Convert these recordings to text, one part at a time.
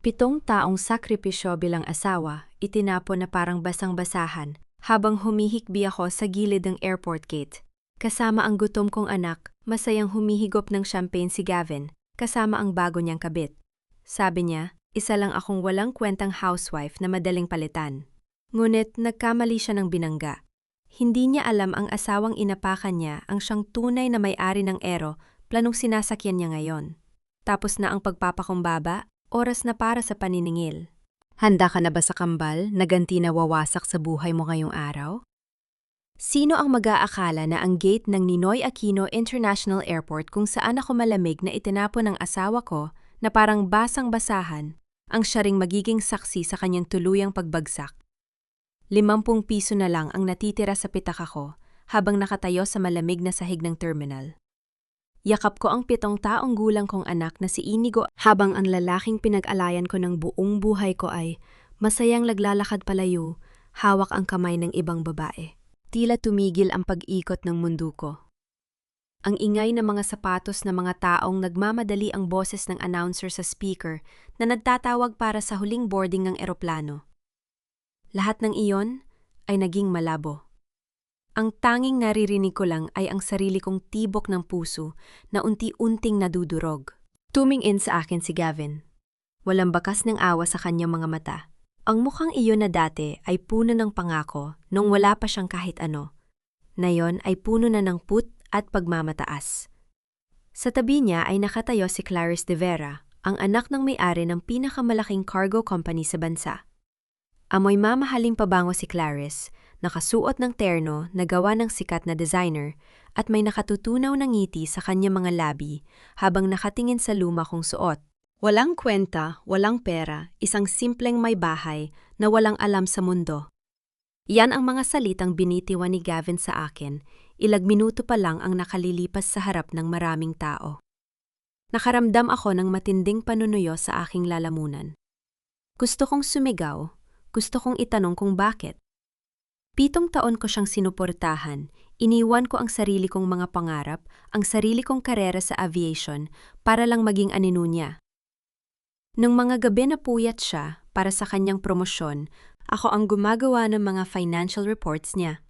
7 taong sakripisyo bilang asawa, itinapon na parang basang-basahan habang humihikbi ako sa gilid ng airport gate. Kasama ang gutom kong anak, masayang humihigop ng champagne si Gavin, kasama ang bago niyang kabit. Sabi niya, isa lang akong walang kwentang housewife na madaling palitan. Ngunit nagkamali siya ng binangga. Hindi niya alam ang asawang inapakan niya ang siyang tunay na may-ari ng Aero, planong sinasakyan niya ngayon. Tapos na ang pagpapakumbaba, oras na para sa paniningil. Handa ka na ba sa kambal na ganti na wawasak sa buhay mo ngayong araw? Sino ang mag-aakala na ang gate ng Ninoy Aquino International Airport kung saan ako malamig na itinapon ng asawa ko na parang basang-basahan, ang siya ring magiging saksi sa kanyang tuluyang pagbagsak? 50 piso na lang ang natitira sa pitaka ko habang nakatayo sa malamig na sahig ng terminal. Yakap ko ang 7 taong gulang kong anak na si Inigo habang ang lalaking pinag-alayan ko ng buong buhay ko ay masayang naglalakad palayo, hawak ang kamay ng ibang babae. Tila tumigil ang pag-ikot ng mundo ko. Ang ingay ng mga sapatos ng mga taong nagmamadali ang boses ng announcer sa speaker na nagtatawag para sa huling boarding ng eroplano. Lahat ng iyon ay naging malabo. Ang tanging naririnig ko lang ay ang sarili kong tibok ng puso na unti-unting nadudurog. Tumingin sa akin si Gavin. Walang bakas ng awa sa kanyang mga mata. Ang mukhang iyon na dati ay puno ng pangako nung wala pa siyang kahit ano. Nayon ay puno na ng put at pagmamataas. Sa tabi niya ay nakatayo si Clarice de Vera, ang anak ng may-ari ng pinakamalaking cargo company sa bansa. Amoy mamahaling pabango si Clarice, nakasuot ng terno na gawa ng sikat na designer at may nakatutunaw na ngiti sa kanyang mga labi habang nakatingin sa luma kong suot. Walang kwenta, walang pera, isang simpleng may bahay na walang alam sa mundo. Yan ang mga salitang binitiwan ni Gavin sa akin, ilang minuto pa lang ang nakalilipas sa harap ng maraming tao. Nakaramdam ako ng matinding panunuyo sa aking lalamunan. Gusto kong sumigaw, gusto kong itanong kung bakit. 7 taon ko siyang sinuportahan, iniwan ko ang sarili kong mga pangarap, ang sarili kong karera sa aviation para lang maging anino niya. Nung mga gabi na puyat siya para sa kanyang promosyon, ako ang gumagawa ng mga financial reports niya.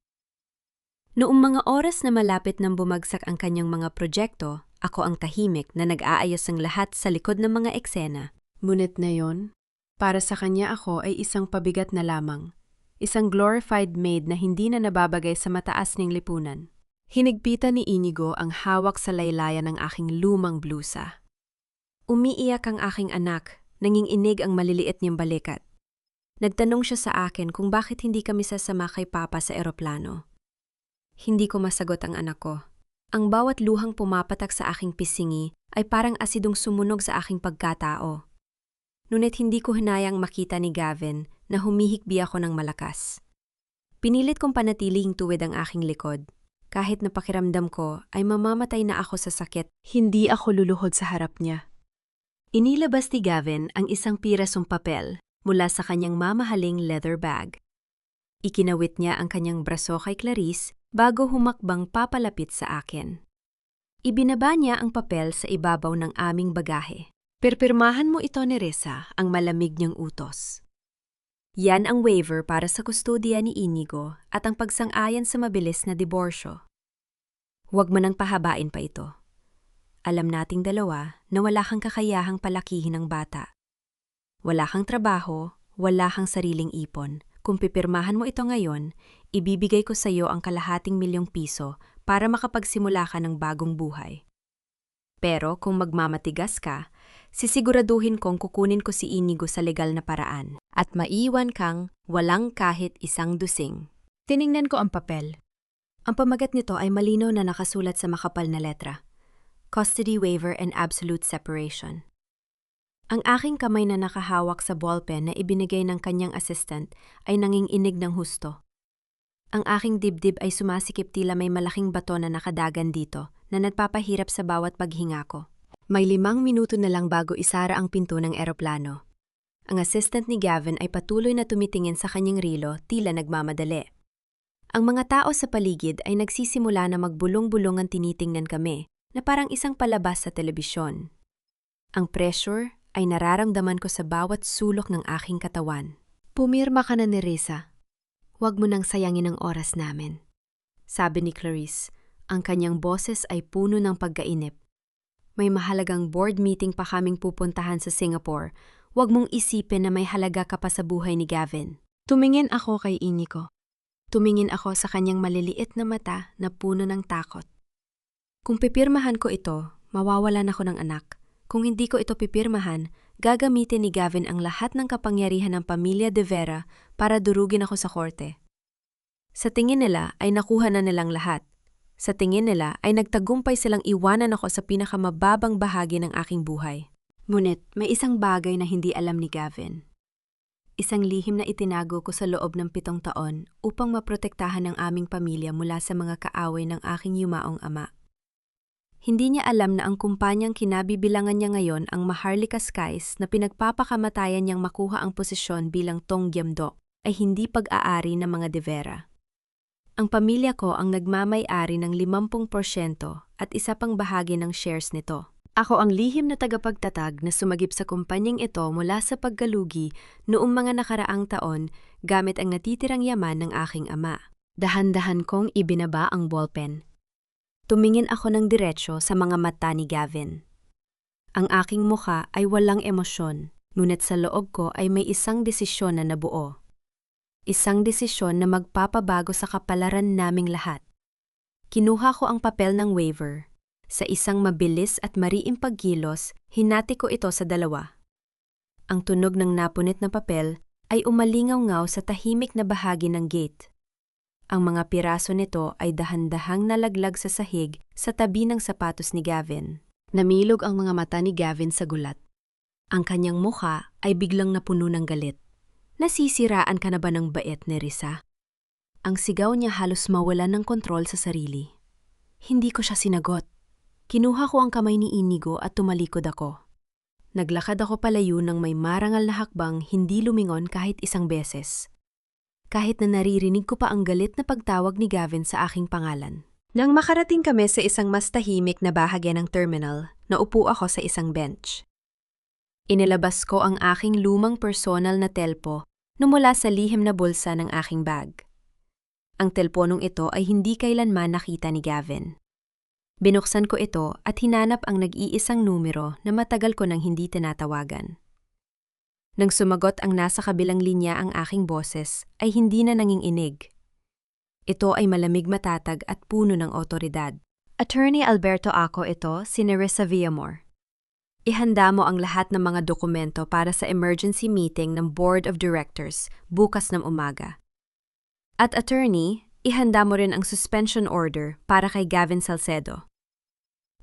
Noong mga oras na malapit nang bumagsak ang kanyang mga proyekto, ako ang tahimik na nag-aayos ng lahat sa likod ng mga eksena. Ngunit na yon, para sa kanya ako ay isang pabigat na lamang. Isang glorified maid na hindi na nababagay sa mataas ning lipunan. Hinigpitan ni Inigo ang hawak sa laylayan ng aking lumang blusa. Umiiyak ang aking anak, nanginginig ang maliliit niyang balikat. Nagtanong siya sa akin kung bakit hindi kami sasama kay Papa sa eroplano. Hindi ko masagot ang anak ko. Ang bawat luhang pumapatak sa aking pisingi ay parang asidong sumunog sa aking pagkatao. Ngunit hindi ko hinayang makita ni Gavin na humihikbi ako ng malakas. Pinilit kong panatiling tuwid ang aking likod. Kahit napakiramdam ko ay mamamatay na ako sa sakit, hindi ako luluhod sa harap niya. Inilabas ni Gavin ang isang pirasong papel mula sa kanyang mamahaling leather bag. Ikinawit niya ang kanyang braso kay Clarice bago humakbang papalapit sa akin. Ibinaba niya ang papel sa ibabaw ng aming bagahe. Pirpirmahan mo ito ni Risa, ang malamig niyang utos. Yan ang waiver para sa kustodiya ni Inigo at ang pagsang-ayon sa mabilis na diborsyo. Huwag mo nang pahabain pa ito. Alam nating dalawa na wala kang kakayahang palakihin ng bata. Wala kang trabaho, wala kang sariling ipon. Kung pipirmahan mo ito ngayon, ibibigay ko sa iyo ang ₱250,000 para makapagsimula ka ng bagong buhay. Pero kung magmamatigas ka, sisiguraduhin kong kukunin ko si Inigo sa legal na paraan at maiwan kang walang kahit isang dusing. Tiningnan ko ang papel. Ang pamagat nito ay malinaw na nakasulat sa makapal na letra. Custody waiver and absolute separation. Ang aking kamay na nakahawak sa ballpen na ibinigay ng kanyang assistant ay nanginginig ng husto. Ang aking dibdib ay sumasikip tila may malaking bato na nakadagan dito na nagpapahirap sa bawat paghinga ko. May 5 minuto na lang bago isara ang pinto ng eroplano. Ang assistant ni Gavin ay patuloy na tumitingin sa kanyang rilo tila nagmamadali. Ang mga tao sa paligid ay nagsisimula na magbulong-bulungan tinitingnan kami na parang isang palabas sa telebisyon. Ang pressure, ay nararamdaman ko sa bawat sulok ng aking katawan. Pumirma ka na ni Risa. Huwag mo nang sayangin ang oras namin. Sabi ni Clarice, ang kanyang boses ay puno ng pagkainip. May mahalagang board meeting pa kaming pupuntahan sa Singapore. Huwag mong isipin na may halaga ka pa sa buhay ni Gavin. Tumingin ako kay Inigo. Tumingin ako sa kanyang maliliit na mata na puno ng takot. Kung pipirmahan ko ito, mawawalan ako ng anak. Kung hindi ko ito pipirmahan, gagamitin ni Gavin ang lahat ng kapangyarihan ng pamilya De Vera para durugin ako sa korte. Sa tingin nila ay nakuha na nilang lahat. Sa tingin nila ay nagtagumpay silang iwanan ako sa pinakamababang bahagi ng aking buhay. Ngunit may isang bagay na hindi alam ni Gavin. Isang lihim na itinago ko sa loob ng 7 taon upang maprotektahan ang aming pamilya mula sa mga kaaway ng aking yumaong ama. Hindi niya alam na ang kumpanyang kinabibilangan niya ngayon ang Maharlika Skies na pinagpapakamatayan niyang makuha ang posisyon bilang Tong Gyamdok ay hindi pag-aari ng mga De Vera. Ang pamilya ko ang nagmamay-ari ng 50% at isa pang bahagi ng shares nito. Ako ang lihim na tagapagtatag na sumagip sa kumpanyang ito mula sa paggalugi noong mga nakaraang taon gamit ang natitirang yaman ng aking ama. Dahan-dahan kong ibinaba ang ballpen. Tumingin ako ng diretsyo sa mga mata ni Gavin. Ang aking mukha ay walang emosyon, ngunit sa loob ko ay may isang desisyon na nabuo. Isang desisyon na magpapabago sa kapalaran naming lahat. Kinuha ko ang papel ng waiver. Sa isang mabilis at mariing pagkilos, hinati ko ito sa 2. Ang tunog ng napunit na papel ay umalingaw-ngaw sa tahimik na bahagi ng gate. Ang mga piraso nito ay dahan-dahang nalaglag sa sahig sa tabi ng sapatos ni Gavin. Namilog ang mga mata ni Gavin sa gulat. Ang kanyang mukha ay biglang napuno ng galit. Nasisiraan ka na ba ng bait ni Risa? Ang sigaw niya halos mawalan ng kontrol sa sarili. Hindi ko siya sinagot. Kinuha ko ang kamay ni Inigo at tumalikod ako. Naglakad ako palayo ng may marangal na hakbang hindi lumingon kahit isang beses. Kahit na naririnig ko pa ang galit na pagtawag ni Gavin sa aking pangalan. Nang makarating kami sa isang mas tahimik na bahagi ng terminal, naupo ako sa isang bench. Inilabas ko ang aking lumang personal na telpo na mula sa lihim na bulsa ng aking bag. Ang telponong ito ay hindi kailanman nakita ni Gavin. Binuksan ko ito at hinanap ang nag-iisang numero na matagal ko nang hindi tinatawagan. Nang sumagot ang nasa kabilang linya ang aking boses, ay hindi na nanginginig. Ito ay malamig matatag at puno ng otoridad. Attorney Alberto Ako ito, si Nerissa Villamor. Ihanda mo ang lahat ng mga dokumento para sa emergency meeting ng Board of Directors bukas ng umaga. At attorney, ihanda mo rin ang suspension order para kay Gavin Salcedo.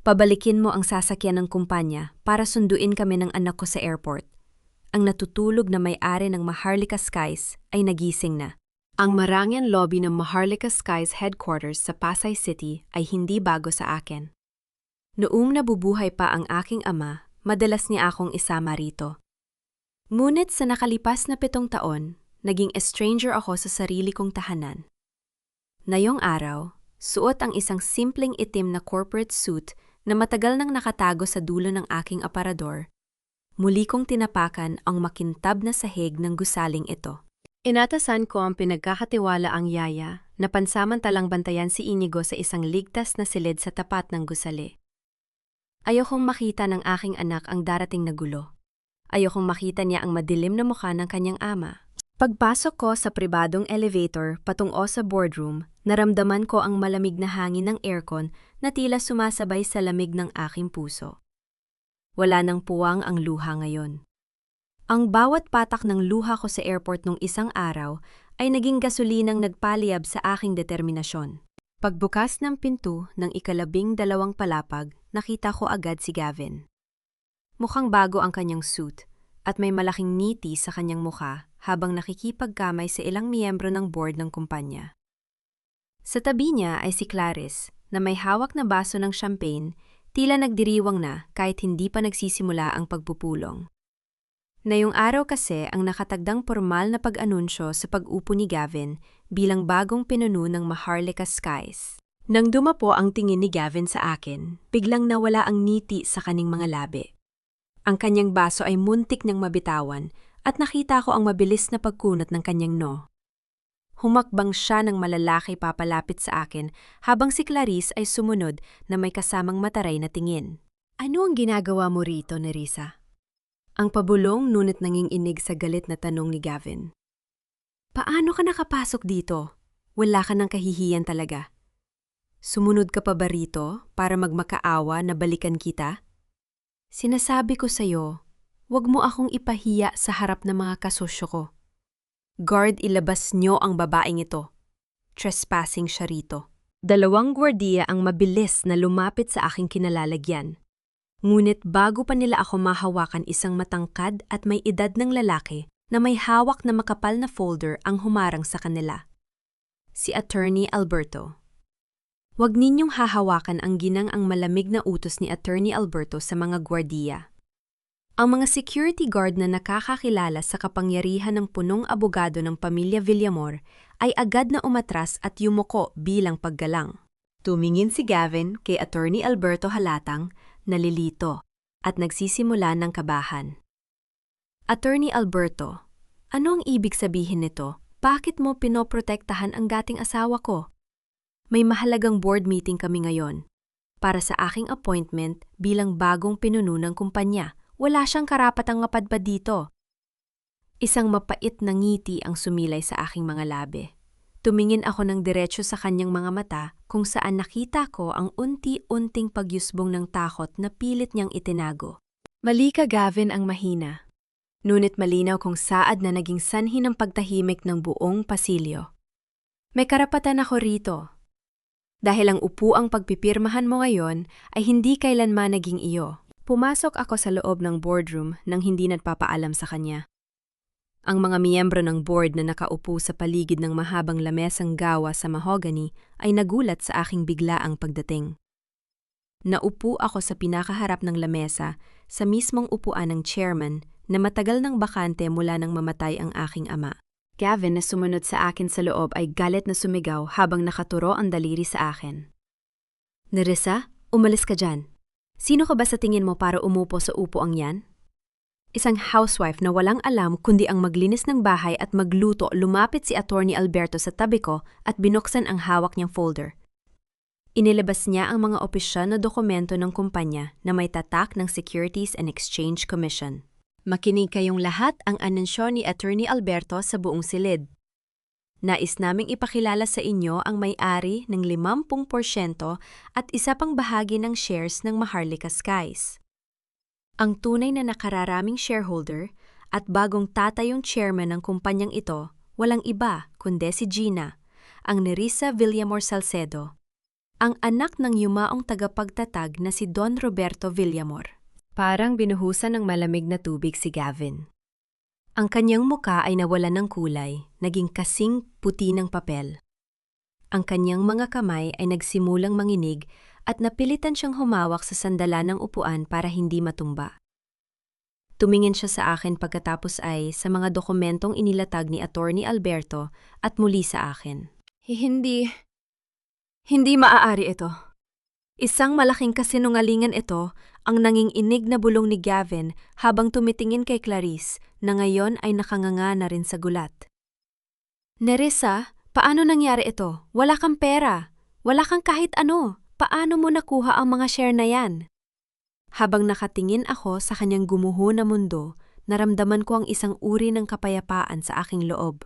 Pabalikin mo ang sasakyan ng kumpanya para sunduin kami ng anak ko sa airport. Ang natutulog na may-ari ng Maharlika Skies ay nagising na. Ang marangyan lobby ng Maharlika Skies headquarters sa Pasay City ay hindi bago sa akin. Noong nabubuhay pa ang aking ama, madalas niya akong isama rito. Ngunit sa nakalipas na 7 taon, naging estranger ako sa sarili kong tahanan. Ngayong araw, suot ang isang simpleng itim na corporate suit na matagal nang nakatago sa dulo ng aking aparador. Muli kong tinapakan ang makintab na sahig ng gusaling ito. Inatasan ko ang pinagkakatiwala ang yaya na pansamantalang bantayan si Inigo sa isang ligtas na silid sa tapat ng gusali. Ayokong makita ng aking anak ang darating na gulo. Ayokong makita niya ang madilim na mukha ng kanyang ama. Pagpasok ko sa pribadong elevator patungo sa boardroom, naramdaman ko ang malamig na hangin ng aircon na tila sumasabay sa lamig ng aking puso. Wala nang puwang ang luha ngayon. Ang bawat patak ng luha ko sa airport nung isang araw ay naging gasolinang nagpaliyab sa aking determinasyon. Pagbukas ng pinto ng 12 palapag, nakita ko agad si Gavin. Mukhang bago ang kanyang suit at may malaking ngiti sa kanyang mukha habang nakikipagkamay sa ilang miyembro ng board ng kumpanya. Sa tabi niya ay si Clarice na may hawak na baso ng champagne, tila nagdiriwang na kahit hindi pa nagsisimula ang pagpupulong. Ngayong araw kasi ang nakatagdang formal na pag-anunsyo sa pag-upo ni Gavin bilang bagong pinuno ng Maharlika Skies. Nang dumapo ang tingin ni Gavin sa akin, biglang nawala ang ngiti sa kaning mga labi. Ang kanyang baso ay muntik niyang mabitawan at nakita ko ang mabilis na pagkunot ng kanyang no. Humakbang siya ng malalaki papalapit sa akin habang si Clarice ay sumunod na may kasamang mataray na tingin. Ano ang ginagawa mo rito, Nerissa? Ang pabulong ngunit nanginginig sa galit na tanong ni Gavin. Paano ka nakapasok dito? Wala ka ng kahihiyan talaga. Sumunod ka pa ba rito para magmakaawa na balikan kita? Sinasabi ko sa'yo, huwag mo akong ipahiya sa harap ng mga kasosyo ko. Guard, ilabas niyo ang babaeng ito. Trespassing siya rito. 2 gwardiya ang mabilis na lumapit sa aking kinalalagyan. Ngunit bago pa nila ako mahawakan, isang matangkad at may edad ng lalaki na may hawak na makapal na folder ang humarang sa kanila. Si Attorney Alberto. Huwag ninyong hahawakan ang ginang ang malamig na utos ni Attorney Alberto sa mga gwardiya. Ang mga security guard na nakakakilala sa kapangyarihan ng punong abogado ng pamilya Villamor ay agad na umatras at yumuko bilang paggalang. Tumingin si Gavin kay Attorney Alberto halatang, nalilito, at nagsisimula ng kabahan. Attorney Alberto, ano ang ibig sabihin nito? Bakit mo pinoprotektahan ang dating asawa ko? May mahalagang board meeting kami ngayon. Para sa aking appointment bilang bagong pinuno ng kumpanya, wala siyang karapatang mapadpad dito. Isang mapait na ngiti ang sumilay sa aking mga labi. Tumingin ako ng diretsyo sa kanyang mga mata kung saan nakita ko ang unti-unting pagyusbong ng takot na pilit niyang itinago. Mali ka, Gavin, ang mahina. Ngunit malinaw kung saad na naging sanhi ng pagtahimik ng buong pasilyo. May karapatan ako rito. Dahil ang upuang pagpipirmahan mo ngayon ay hindi kailanman naging iyo. Pumasok ako sa loob ng boardroom nang hindi nagpapaalam sa kanya. Ang mga miyembro ng board na nakaupo sa paligid ng mahabang lamesang gawa sa mahogany ay nagulat sa aking biglaang pagdating. Naupo ako sa pinakaharap ng lamesa sa mismong upuan ng chairman na matagal nang bakante mula nang mamatay ang aking ama. Gavin na sumunod sa akin sa loob ay galit na sumigaw habang nakaturo ang daliri sa akin. Nerissa, umalis ka dyan. Sino ka ba sa tingin mo para umupo sa upuang yan? Isang housewife na walang alam kundi ang maglinis ng bahay at magluto, lumapit si Attorney Alberto sa tabi ko at binuksan ang hawak niyang folder. Inilabas niya ang mga opisyal na dokumento ng kumpanya na may tatak ng Securities and Exchange Commission. Makinig kayong lahat ang anunsyo ni Attorney Alberto sa buong silid. Nais naming ipakilala sa inyo ang may-ari ng 50% at isa pang bahagi ng shares ng Maharlika Skies. Ang tunay na nakararaming shareholder at bagong tatayong chairman ng kumpanyang ito, walang iba kundi si Gina, ang Nerissa Villamor Salcedo, ang anak ng yumaong tagapagtatag na si Don Roberto Villamor. Parang binuhusan ng malamig na tubig si Gavin. Ang kanyang muka ay nawalan ng kulay, naging kasing puti ng papel. Ang kanyang mga kamay ay nagsimulang manginig at napilitan siyang humawak sa sandalan ng upuan para hindi matumba. Tumingin siya sa akin pagkatapos ay sa mga dokumentong inilatag ni Attorney Alberto at muli sa akin. Hindi maaari ito. Isang malaking kasinungalingan ito ang nanginginig na bulong ni Gavin habang tumitingin kay Clarice na ngayon ay nakanganga na rin sa gulat. Nerissa, paano nangyari ito? Wala kang pera. Wala kang kahit ano. Paano mo nakuha ang mga share na yan? Habang nakatingin ako sa kanyang gumuho na mundo, naramdaman ko ang isang uri ng kapayapaan sa aking loob.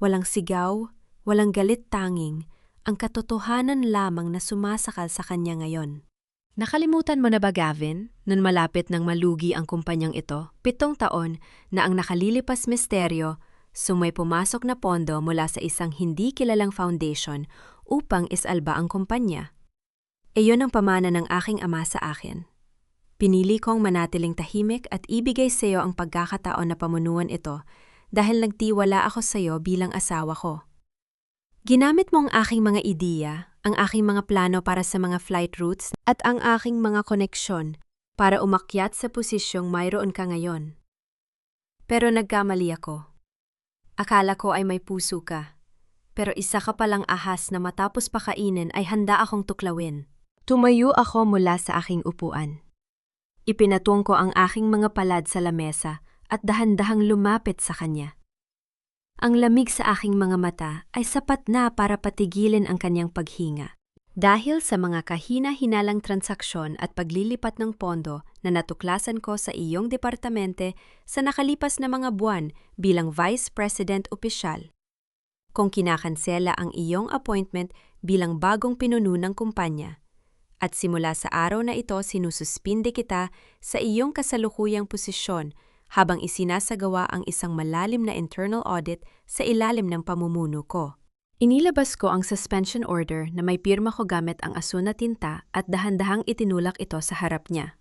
Walang sigaw, walang galit, tanging ang katotohanan lamang na sumasakal sa kanya ngayon. Nakalimutan mo na ba, Gavin, nun malapit nang malugi ang kumpanyang ito, 7 taon na ang nakalilipas misteryo, sumay pumasok na pondo mula sa isang hindi kilalang foundation upang isalba ang kumpanya? Iyon ang pamana ng aking ama sa akin. Pinili kong manatiling tahimik at ibigay sa iyo ang pagkakataon na pamunuan ito dahil nagtiwala ako sa iyo bilang asawa ko. Ginamit mo ang aking mga ideya, ang aking mga plano para sa mga flight routes at ang aking mga koneksyon para umakyat sa posisyong mayroon ka ngayon. Pero nagkamali ako. Akala ko ay may puso ka, pero isa ka palang ahas na matapos pakainin ay handa akong tuklawin. Tumayo ako mula sa aking upuan. Ipinatong ko ang aking mga palad sa lamesa at dahan-dahang lumapit sa kanya. Ang lamig sa aking mga mata ay sapat na para patigilin ang kanyang paghinga. Dahil sa mga kahina-hinalang transaksyon at paglilipat ng pondo na natuklasan ko sa iyong departamente sa nakalipas na mga buwan bilang Vice President opisyal. Kung kinakansela ang iyong appointment bilang bagong pinuno ng kumpanya. At simula sa araw na ito sinususpinde kita sa iyong kasalukuyang posisyon habang isinasagawa ang isang malalim na internal audit sa ilalim ng pamumuno ko. Inilabas ko ang suspension order na may pirma ko gamit ang aso na tinta at dahan-dahang itinulak ito sa harap niya.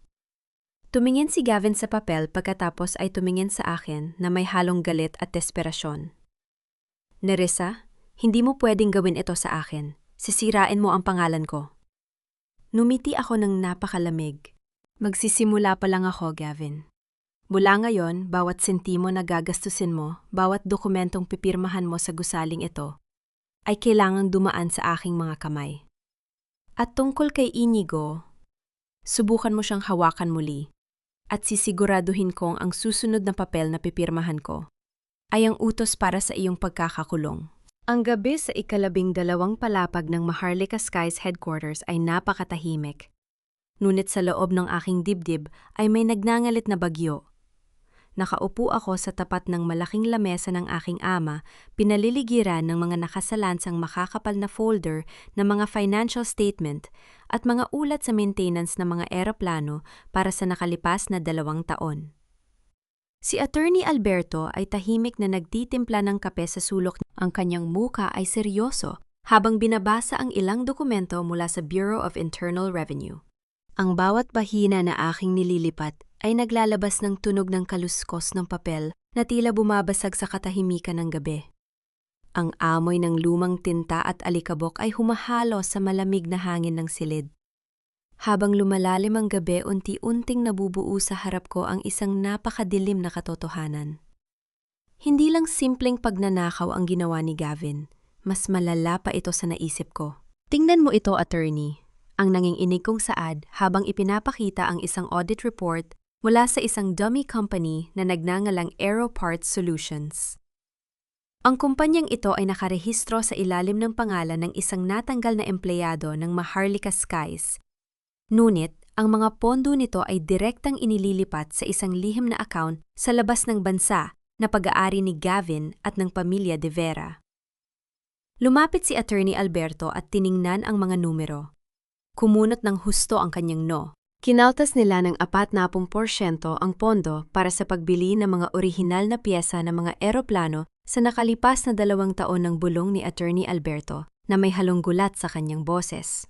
Tumingin si Gavin sa papel pagkatapos ay tumingin sa akin na may halong galit at desperasyon. Nerissa, hindi mo pwedeng gawin ito sa akin. Sisirain mo ang pangalan ko. Numiti ako ng napakalamig. Magsisimula pa lang ako, Gavin. Mula ngayon, bawat sentimo na gagastusin mo, bawat dokumentong pipirmahan mo sa gusaling ito, ay kailangang dumaan sa aking mga kamay. At tungkol kay Inigo, subukan mo siyang hawakan muli at sisiguraduhin kong ang susunod na papel na pipirmahan ko ay ang utos para sa iyong pagkakakulong. Ang gabi sa ika-12 palapag ng Maharlika Skies headquarters ay napakatahimik. Ngunit sa loob ng aking dibdib ay may nagngangalit na bagyo. Nakaupo ako sa tapat ng malaking lamesa ng aking ama, pinaliligiran ng mga nakasalansang makakapal na folder ng mga financial statement at mga ulat sa maintenance ng mga eroplano para sa nakalipas na 2 taon. Si Attorney Alberto ay tahimik na nagtitimpla ng kape sa sulok. Ang kanyang muka ay seryoso habang binabasa ang ilang dokumento mula sa Bureau of Internal Revenue. Ang bawat bahina na aking nililipat ay naglalabas ng tunog ng kaluskos ng papel na tila bumabasag sa katahimikan ng gabi. Ang amoy ng lumang tinta at alikabok ay humahalo sa malamig na hangin ng silid. Habang lumalalim ang gabi, unti-unting nabubuo sa harap ko ang isang napakadilim na katotohanan. Hindi lang simpleng pagnanakaw ang ginawa ni Gavin, mas malala pa ito sa naisip ko. Tingnan mo ito, attorney. Ang nanginginig kong saad habang ipinapakita ang isang audit report mula sa isang dummy company na nagngangalang Aero Parts Solutions. Ang kumpanyang ito ay nakarehistro sa ilalim ng pangalan ng isang natanggal na empleyado ng Maharlika Skies. Ngunit, ang mga pondo nito ay direktang inililipat sa isang lihim na account sa labas ng bansa na pag-aari ni Gavin at ng pamilya De Vera. Lumapit si Attorney Alberto at tiningnan ang mga numero. Kumunot ng husto ang kanyang no. Kinaltas nila ng 40% ang pondo para sa pagbili ng mga orihinal na piyesa ng mga eroplano sa nakalipas na 2 taon ng bulong ni Attorney Alberto na may halong gulat sa kanyang boses.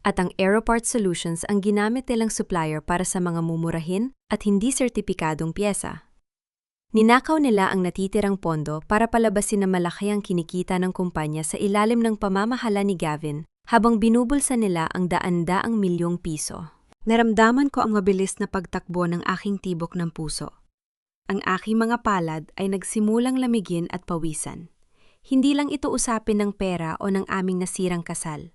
At ang Aeropart Solutions ang ginamit nilang supplier para sa mga mumurahin at hindi sertipikadong piyesa. Ninakaw nila ang natitirang pondo para palabasin na malaki ang kinikita ng kumpanya sa ilalim ng pamamahala ni Gavin habang binubulsa nila ang daan-daang milyong piso. Naramdaman ko ang mabilis na pagtakbo ng aking tibok ng puso. Ang aking mga palad ay nagsimulang lamigin at pawisan. Hindi lang ito usapin ng pera o ng aming nasirang kasal.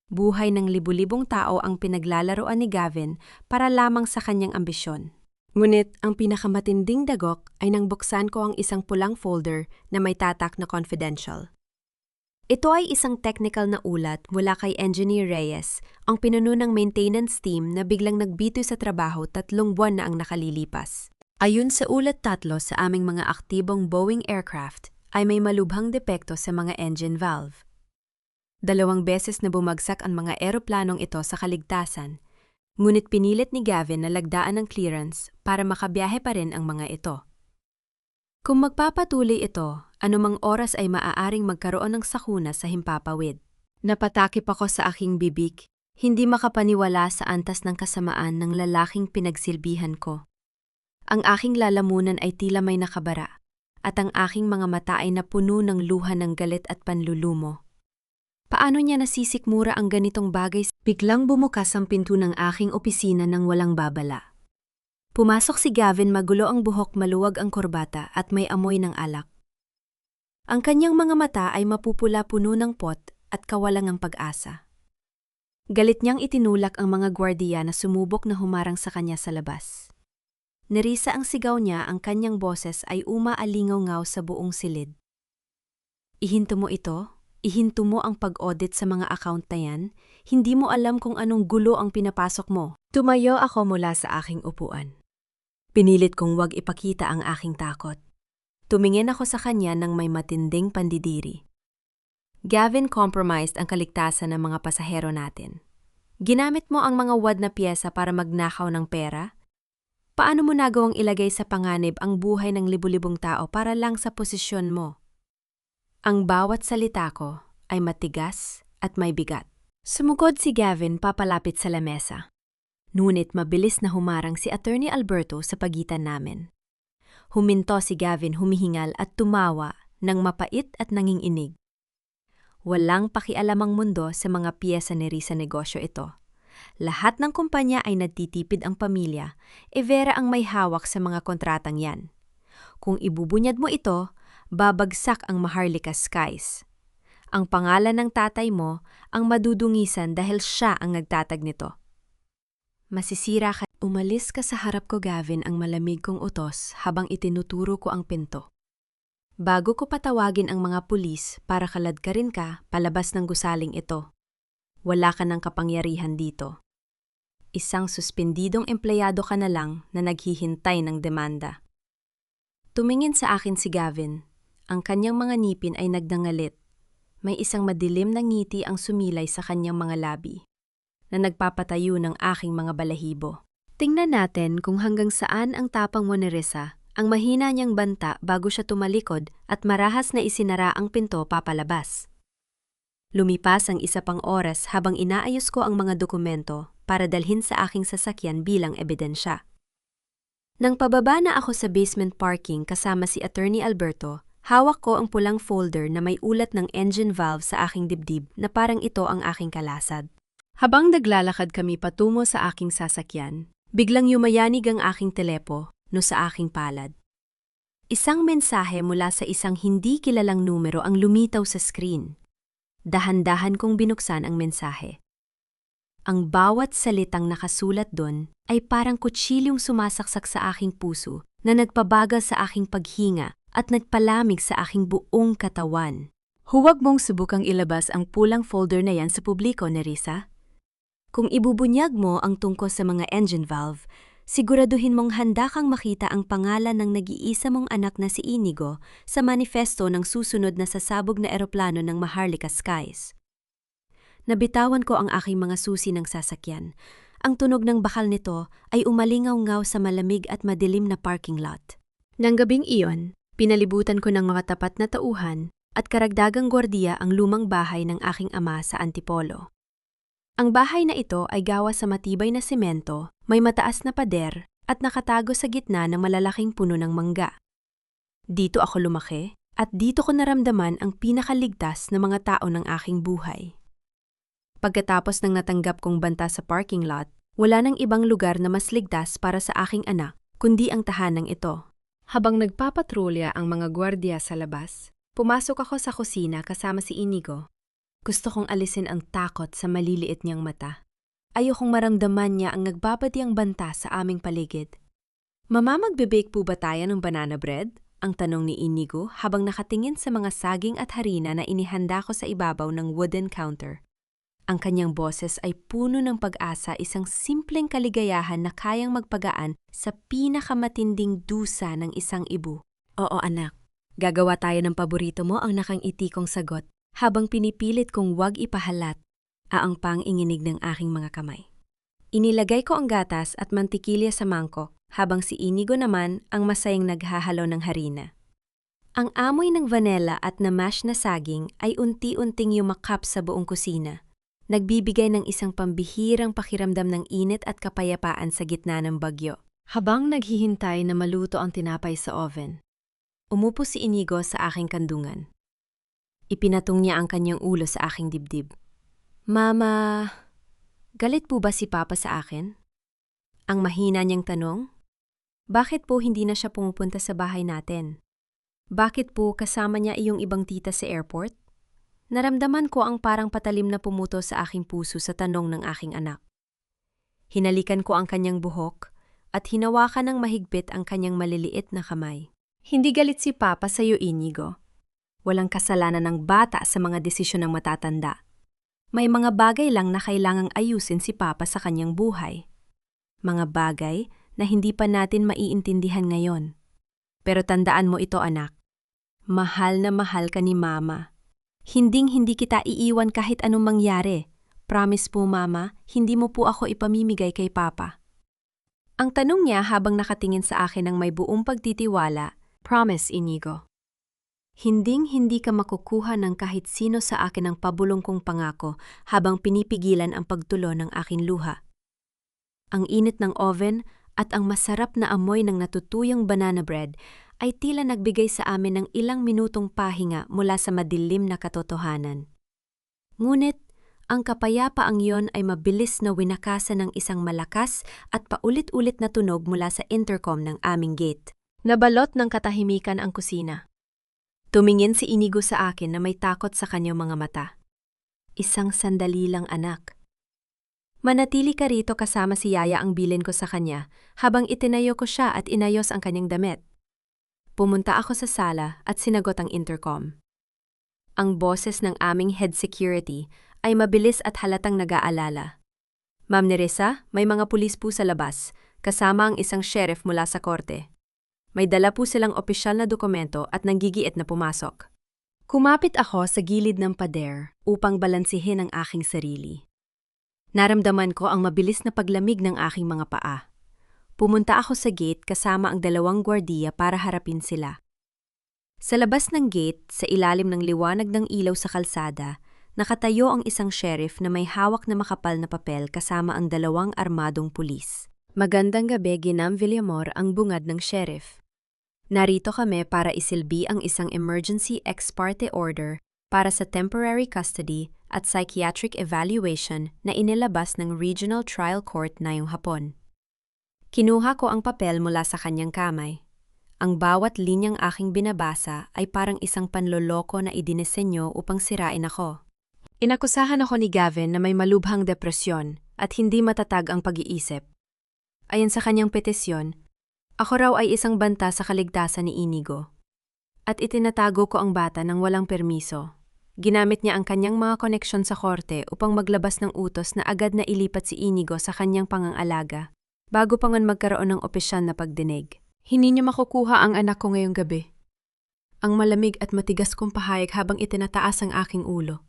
Buhay ng libu-libong tao ang pinaglalaroan ni Gavin para lamang sa kanyang ambisyon. Ngunit ang pinakamatinding dagok ay nang buksan ko ang isang pulang folder na may tatak na confidential. Ito ay isang technical na ulat mula kay Engineer Reyes, ang pinuno ng maintenance team na biglang nagbitoy sa trabaho 3 buwan na ang nakalilipas. Ayon sa ulat, 3 sa aming mga aktibong Boeing aircraft ay may malubhang depekto sa mga engine valve. 2 beses na bumagsak ang mga eroplanong ito sa kaligtasan, ngunit pinilit ni Gavin na lagdaan ng clearance para makabiyahe pa rin ang mga ito. Kung magpapatuloy ito, anumang oras ay maaaring magkaroon ng sakuna sa himpapawid. Napatakip ako sa aking bibig, hindi makapaniwala sa antas ng kasamaan ng lalaking pinagsilbihan ko. Ang aking lalamunan ay tila may nakabara, at ang aking mga mata ay napuno ng luha ng galit at panlulumo. Paano niya nasisikmura ang ganitong bagay? Biglang bumukas ang pinto ng aking opisina nang walang babala. Pumasok si Gavin, magulo ang buhok, maluwag ang korbata at may amoy ng alak. Ang kanyang mga mata ay mapupula, puno ng pot at kawalang ang pag-asa. Galit niyang itinulak ang mga gwardiya na sumubok na humarang sa kanya sa labas. Nerissa ang sigaw niya, ang kanyang boses ay umaalingaw-ngaw sa buong silid. Ihinto mo ito? Ihinto mo ang pag-audit sa mga account na yan? Hindi mo alam kung anong gulo ang pinapasok mo. Tumayo ako mula sa aking upuan. Pinilit kong wag ipakita ang aking takot. Tumingin ako sa kanya ng may matinding pandidiri. Gavin, compromised ang kaligtasan ng mga pasahero natin. Ginamit mo ang mga wad na piyesa para magnakaw ng pera? Paano mo nagawang ilagay sa panganib ang buhay ng libu-libong tao para lang sa posisyon mo? Ang bawat salita ko ay matigas at may bigat. Sumugod si Gavin papalapit sa lamesa. Ngunit mabilis na humarang si Attorney Alberto sa pagitan namin. Huminto si Gavin, humihingal at tumawa ng mapait at nanginginig. Walang pakialamang mundo sa mga piyesa ni Risa, negosyo ito. Lahat ng kumpanya ay nagtitipid ang pamilya, Vera ang may hawak sa mga kontratang yan. Kung ibubunyad mo ito, babagsak ang Maharlika Skies. Ang pangalan ng tatay mo ang madudungisan dahil siya ang nagtatag nito. Masisira ka. Umalis ka sa harap ko, Gavin, ang malamig kong utos habang itinuturo ko ang pinto. Bago ko patawagin ang mga pulis para kaladkarin ka palabas ng gusaling ito. Wala ka ng kapangyarihan dito. Isang suspendidong empleyado ka na lang na naghihintay ng demanda. Tumingin sa akin si Gavin. Ang kanyang mga ngipin ay nagdangalit. May isang madilim na ngiti ang sumilay sa kanyang mga labi, na nagpapatayo ng aking mga balahibo. Tingnan natin kung hanggang saan ang tapang mo ni Risa, ang mahina niyang banta bago siya tumalikod at marahas na isinara ang pinto papalabas. Lumipas ang isa pang oras habang inaayos ko ang mga dokumento para dalhin sa aking sasakyan bilang ebidensya. Nang pababa na ako sa basement parking kasama si Attorney Alberto, hawak ko ang pulang folder na may ulat ng engine valve sa aking dibdib na parang ito ang aking kalasad. Habang naglalakad kami patungo sa aking sasakyan, biglang yumayanig ang aking telepo no sa aking palad. Isang mensahe mula sa isang hindi kilalang numero ang lumitaw sa screen. Dahan-dahan kong binuksan ang mensahe. Ang bawat salitang nakasulat doon ay parang kutsilyong sumasaksak sa aking puso na nagpabagal sa aking paghinga at nagpalamig sa aking buong katawan. Huwag mong subukang ilabas ang pulang folder na yan sa publiko, Nerissa. Kung ibubunyag mo ang tungkol sa mga engine valve, siguraduhin mong handa kang makita ang pangalan ng nag-iisa mong anak na si Inigo sa manifesto ng susunod na sasabog na eroplano ng Maharlika Skies. Nabitawan ko ang aking mga susi ng sasakyan. Ang tunog ng bakal nito ay umalingaw-ngaw sa malamig at madilim na parking lot. Nang gabing iyon, pinalibutan ko ng mga tapat na tauhan at karagdagang gwardiya ang lumang bahay ng aking ama sa Antipolo. Ang bahay na ito ay gawa sa matibay na semento, may mataas na pader at nakatago sa gitna ng malalaking puno ng mangga. Dito ako lumaki at dito ko naramdaman ang pinakaligtas na mga tao ng aking buhay. Pagkatapos ng natanggap kong banta sa parking lot, wala nang ibang lugar na mas ligtas para sa aking anak kundi ang tahanang ito. Habang nagpapatrolya ang mga gwardiya sa labas, pumasok ako sa kusina kasama si Inigo. Gusto kong alisin ang takot sa maliliit niyang mata. Ayokong maramdaman niya ang nagbabadyang banta sa aming paligid. Mama, magbe-bake po ba tayo ng banana bread? Ang tanong ni Inigo habang nakatingin sa mga saging at harina na inihanda ko sa ibabaw ng wooden counter. Ang kanyang boses ay puno ng pag-asa, isang simpleng kaligayahan na kayang magpagaan sa pinakamatinding dusa ng isang ibu. Oo anak, gagawa tayo ng paborito mo, ang nakangiti kong sagot. Habang pinipilit kong wag ipahalat, ang panginginig ng aking mga kamay. Inilagay ko ang gatas at mantikilya sa mangkok, habang si Inigo naman ang masayang naghahalo ng harina. Ang amoy ng vanilla at na-mash na saging ay unti-unting yumakap sa buong kusina, nagbibigay ng isang pambihirang pakiramdam ng init at kapayapaan sa gitna ng bagyo. Habang naghihintay na maluto ang tinapay sa oven, umupo si Inigo sa aking kandungan. Ipinatong niya ang kanyang ulo sa aking dibdib. Mama, galit po ba si Papa sa akin? Ang mahina niyang tanong. Bakit po hindi na siya pumupunta sa bahay natin? Bakit po kasama niya iyong ibang tita sa airport? Naramdaman ko ang parang patalim na pumuto sa aking puso sa tanong ng aking anak. Hinalikan ko ang kanyang buhok at hinawakan ng mahigpit ang kanyang maliliit na kamay. Hindi galit si Papa sa iyo, Inigo. Walang kasalanan ng bata sa mga desisyon ng matatanda. May mga bagay lang na kailangang ayusin si Papa sa kanyang buhay. Mga bagay na hindi pa natin maiintindihan ngayon. Pero tandaan mo ito, anak. Mahal na mahal ka ni Mama. Hinding-hindi kita iiwan kahit anong mangyari. Promise po, Mama, hindi mo po ako ipamimigay kay Papa. Ang tanong niya habang nakatingin sa akin ng may buong pagtitiwala, Promise, Inigo. Hinding-hindi ka makukuha ng kahit sino sa akin ang pabulong kong pangako habang pinipigilan ang pagtulo ng aking luha. Ang init ng oven at ang masarap na amoy ng natutuyang banana bread ay tila nagbigay sa amin ng ilang minutong pahinga mula sa madilim na katotohanan. Ngunit, ang kapayapaang iyon ay mabilis na winakasan ng isang malakas at paulit-ulit na tunog mula sa intercom ng aming gate. Nabalot ng katahimikan ang kusina. Tumingin si Inigo sa akin na may takot sa kanyang mga mata. Isang sandali lang, anak. Manatili ka rito kasama si Yaya, ang bilin ko sa kanya habang itinayo ko siya at inayos ang kanyang damit. Pumunta ako sa sala at sinagot ang intercom. Ang boses ng aming head security ay mabilis at halatang nag-aalala. Ma'am Nerissa, may mga pulis po sa labas, kasama ang isang sheriff mula sa korte. May dala po silang opisyal na dokumento at nanggigiit na pumasok. Kumapit ako sa gilid ng pader upang balansihin ang aking sarili. Naramdaman ko ang mabilis na paglamig ng aking mga paa. Pumunta ako sa gate kasama ang 2 gwardiya para harapin sila. Sa labas ng gate, sa ilalim ng liwanag ng ilaw sa kalsada, nakatayo ang isang sheriff na may hawak na makapal na papel kasama ang 2 armadong pulis. Magandang gabi, Ginam Villamor, ang bungad ng sheriff. Narito kami para isilbi ang isang emergency ex parte order para sa temporary custody at psychiatric evaluation na inilabas ng Regional Trial Court ngayong hapon. Kinuha ko ang papel mula sa kanyang kamay. Ang bawat linyang aking binabasa ay parang isang panloloko na idinisenyo upang sirain ako. Inakusahan ako ni Gavin na may malubhang depresyon at hindi matatag ang pag-iisip. Ayon sa kanyang petisyon, ako raw ay isang banta sa kaligtasan ni Inigo. At itinatago ko ang bata ng walang permiso. Ginamit niya ang kanyang mga koneksyon sa korte upang maglabas ng utos na agad na ilipat si Inigo sa kanyang pangangalaga. Bago pa ngan magkaroon ng opisyal na pagdinig. Hindi niya makukuha ang anak ko ngayong gabi. Ang malamig at matigas kong pahayag habang itinataas ang aking ulo.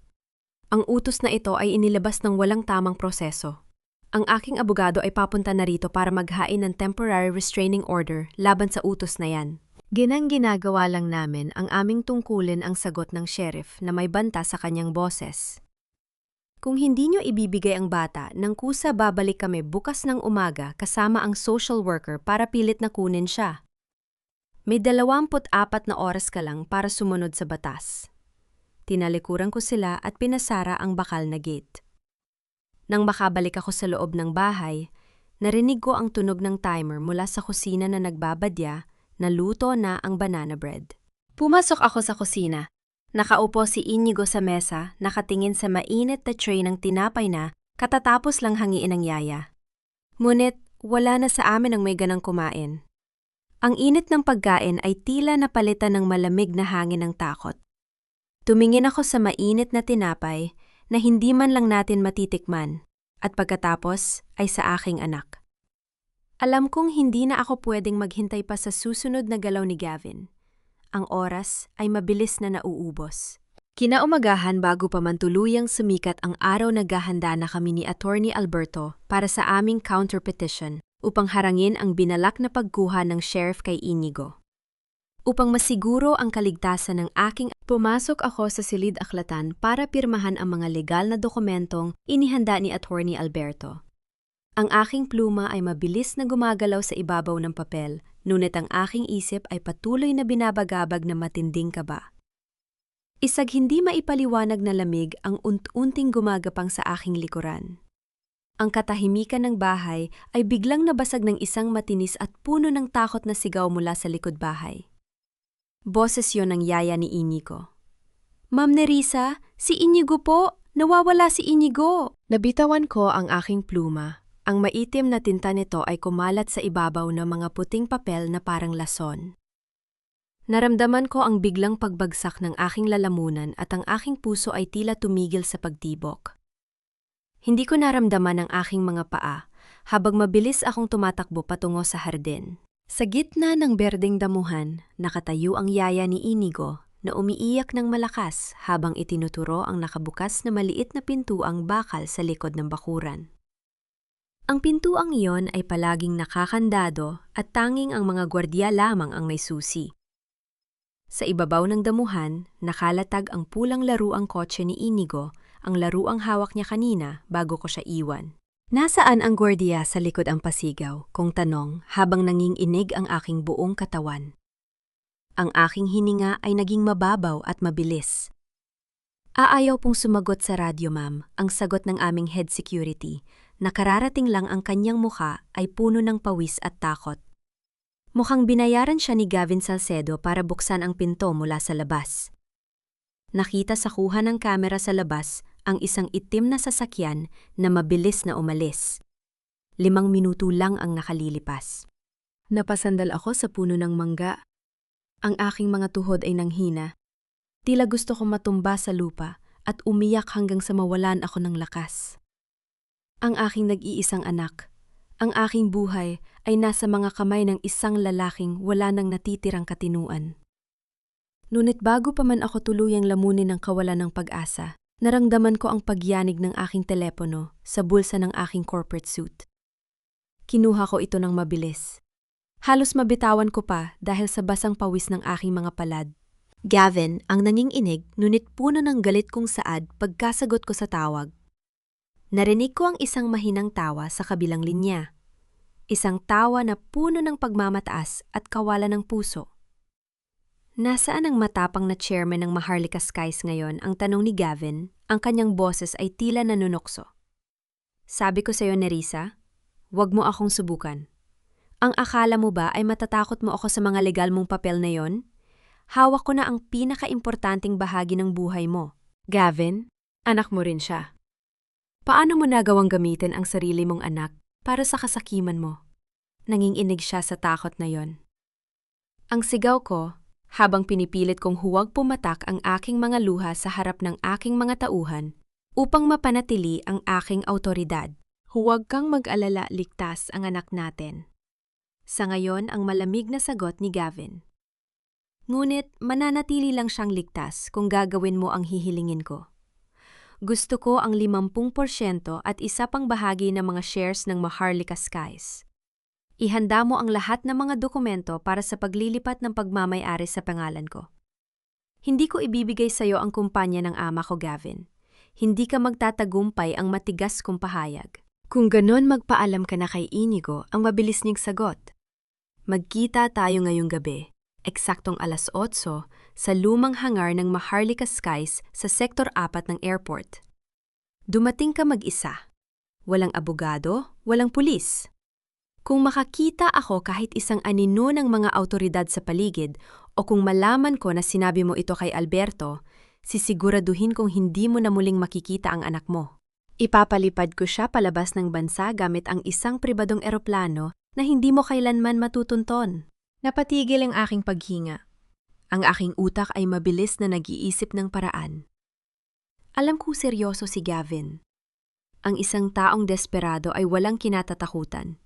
Ang utos na ito ay inilabas ng walang tamang proseso. Ang aking abogado ay papunta na rito para maghain ng temporary restraining order laban sa utos na yan. Ginagawa lang namin ang aming tungkulin ang sagot ng sheriff na may banta sa kanyang boses. Kung hindi nyo ibibigay ang bata, nang kusa babalik kami bukas ng umaga kasama ang social worker para pilit na kunin siya. May 24 na oras ka lang para sumunod sa batas. Tinalikuran ko sila at pinasara ang bakal na gate. Nang makabalik ako sa loob ng bahay, narinig ko ang tunog ng timer mula sa kusina na nagbabadya na luto na ang banana bread. Pumasok ako sa kusina. Nakaupo si Inigo sa mesa, nakatingin sa mainit na tray ng tinapay na katatapos lang hangiin ng Yaya. Ngunit wala na sa amin ang may ganang kumain. Ang init ng pagkain ay tila napalitan ng malamig na hangin ng takot. Tumingin ako sa mainit na tinapay na hindi man lang natin matitikman at pagkatapos ay sa aking anak. Alam kong hindi na ako pwedeng maghintay pa sa susunod na galaw ni Gavin. Ang oras ay mabilis na nauubos. Kinaumagahan bago pa man tuluyang sumikat ang araw, naghahanda na kami ni Attorney Alberto para sa aming counter petition upang harangin ang binalak na pagkuha ng sheriff kay Inigo. Upang masiguro ang kaligtasan ng aking, pumasok ako sa silid-aklatan para pirmahan ang mga legal na dokumentong inihanda ni Attorney Alberto. Ang aking pluma ay mabilis na gumagalaw sa ibabaw ng papel, ngunit ang aking isip ay patuloy na binabagabag na matinding kaba. Isag hindi maipaliwanag na lamig ang unti-unting gumagapang sa aking likuran. Ang katahimikan ng bahay ay biglang nabasag ng isang matinis at puno ng takot na sigaw mula sa likod bahay. Boses yon ng Yaya ni Inigo. Ma'am Nerissa, Si Inigo po! Nawawala si Inigo! Nabitawan ko ang aking pluma. Ang maitim na tinta nito ay kumalat sa ibabaw ng mga puting papel na parang lason. Naramdaman ko ang biglang pagbagsak ng aking lalamunan at ang aking puso ay tila tumigil sa pagtibok. Hindi ko naramdaman ang aking mga paa habang mabilis akong tumatakbo patungo sa hardin. Sa gitna ng berdeng damuhan, nakatayo ang yaya ni Inigo na umiiyak ng malakas habang itinuturo ang nakabukas na maliit na pintuang bakal sa likod ng bakuran. Ang pintuang iyon ay palaging nakakandado at tanging ang mga gwardiya lamang ang may susi. Sa ibabaw ng damuhan, nakalatag ang pulang laruang kotse ni Inigo, ang laruang hawak niya kanina bago ko siya iwan. Nasaan ang gwardiya sa likod ang pasigaw, kung tanong habang nanginginig ang aking buong katawan. Ang aking hininga ay naging mababaw at mabilis. Aayaw pong sumagot sa radyo, ma'am, ang sagot ng aming head security. Nakararating lang ang kanyang mukha ay puno ng pawis at takot. Mukhang binayaran siya ni Gavin Salcedo para buksan ang pinto mula sa labas. Nakita sa kuha ng kamera sa labas ang isang itim na sasakyan na mabilis na umalis. 5 minuto lang ang nakalilipas. Napasandal ako sa puno ng mangga. Ang aking mga tuhod ay nanghina. Tila gusto kong matumba sa lupa at umiyak hanggang sa mawalan ako ng lakas. Ang aking nag-iisang anak, ang aking buhay ay nasa mga kamay ng isang lalaking wala nang natitirang katinuan. Ngunit bago pa man ako tuluyang lamunin ng kawalan ng pag-asa, naramdaman ko ang pagyanig ng aking telepono sa bulsa ng aking corporate suit. Kinuha ko ito ng mabilis. Halos mabitawan ko pa dahil sa basang pawis ng aking mga palad. Gavin ang nanginginig ngunit puno ng galit kong saad pagkasagot ko sa tawag. Narinig ko ang isang mahinang tawa sa kabilang linya. Isang tawa na puno ng pagmamataas at kawalan ng puso. Nasaan ang matapang na chairman ng Maharlika Skies ngayon? Ang tanong ni Gavin, ang kanyang boses ay tila nanunokso. Sabi ko sa iyo, Nerissa, huwag mo akong subukan. Ang akala mo ba ay matatakot mo ako sa mga legal mong papel na yon? Hawak ko na ang pinakaimportanteng bahagi ng buhay mo. Gavin, anak mo rin siya. Paano mo nagawang gamitin ang sarili mong anak para sa kasakiman mo? Nanginginig siya sa takot na yon. Ang sigaw ko, habang pinipilit kong huwag pumatak ang aking mga luha sa harap ng aking mga tauhan upang mapanatili ang aking awtoridad. Huwag kang mag-alala, ligtas ang anak natin. Sa ngayon ang malamig na sagot ni Gavin. Ngunit mananatili lang siyang ligtas kung gagawin mo ang hihilingin ko. Gusto ko ang 50% at isa pang bahagi ng mga shares ng Maharlika Skies. Ihanda mo ang lahat ng mga dokumento para sa paglilipat ng pagmamay-ari sa pangalan ko. Hindi ko ibibigay sa iyo ang kumpanya ng ama ko, Gavin. Hindi ka magtatagumpay ang matigas kong pahayag. Kung ganon, magpaalam ka na kay Inigo, ang mabilis niyang sagot. Magkita tayo ngayong gabi, eksaktong 8:00, sa lumang hangar ng Maharlika Skies sa Sektor 4 ng airport. Dumating ka mag-isa. Walang abogado, walang pulis. Kung makakita ako kahit isang anino ng mga awtoridad sa paligid o kung malaman ko na sinabi mo ito kay Alberto, sisiguraduhin kong hindi mo na muling makikita ang anak mo. Ipapalipad ko siya palabas ng bansa gamit ang isang pribadong eroplano na hindi mo kailanman matutunton. Napatigil ang aking paghinga. Ang aking utak ay mabilis na nag-iisip ng paraan. Alam ko seryoso si Gavin. Ang isang taong desperado ay walang kinatatakutan.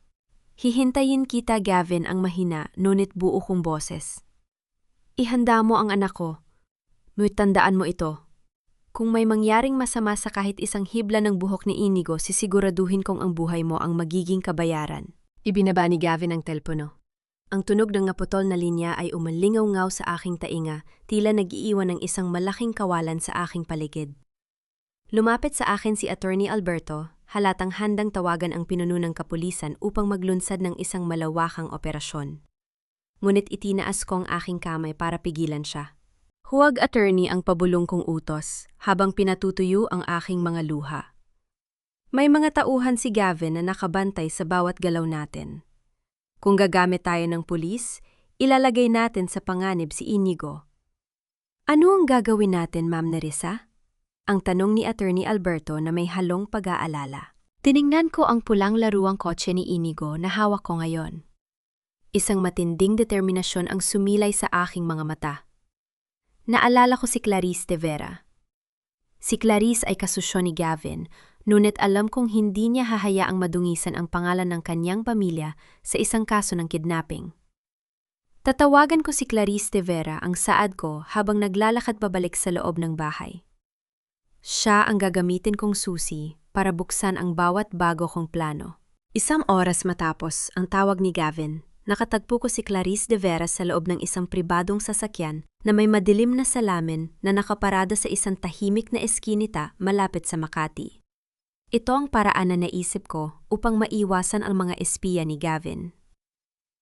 Hihintayin kita, Gavin, ang mahina, ngunit buo kong boses. Ihanda mo ang anak ko. Ngunit tandaan mo ito. Kung may mangyaring masama sa kahit isang hibla ng buhok ni Inigo, sisiguraduhin kong ang buhay mo ang magiging kabayaran. Ibinaba ni Gavin ang telepono. Ang tunog ng naputol na linya ay umalingaw-ngaw sa aking tainga, tila nag-iiwan ng isang malaking kawalan sa aking paligid. Lumapit sa akin si Attorney Alberto, halatang handang tawagan ang pinuno ng kapulisan upang maglunsad ng isang malawakang operasyon. Ngunit itinaas ko ang aking kamay para pigilan siya. Huwag, attorney, ang pabulong kong utos habang pinatutuyo ang aking mga luha. May mga tauhan si Gavin na nakabantay sa bawat galaw natin. Kung gagamit tayo ng pulis, ilalagay natin sa panganib si Inigo. Ano ang gagawin natin, Ma'am Nerissa? Ang tanong ni Attorney Alberto na may halong pag-aalala. Tiningnan ko ang pulang laruang kotse ni Inigo na hawak ko ngayon. Isang matinding determinasyon ang sumilay sa aking mga mata. Naalala ko si Clarice de Vera. Si Clarice ay kasusyo ni Gavin, ngunit alam kong hindi niya hahayaang madungisan ang pangalan ng kanyang pamilya sa isang kaso ng kidnapping. Tatawagan ko si Clarice de Vera ang saad ko habang naglalakad pabalik sa loob ng bahay. Siya ang gagamitin kong susi para buksan ang bawat bago kong plano. Isang oras matapos ang tawag ni Gavin, nakatagpo ko si Clarice de Vera sa loob ng isang pribadong sasakyan na may madilim na salamin na nakaparada sa isang tahimik na eskinita malapit sa Makati. Ito ang paraan na naisip ko upang maiwasan ang mga espiya ni Gavin.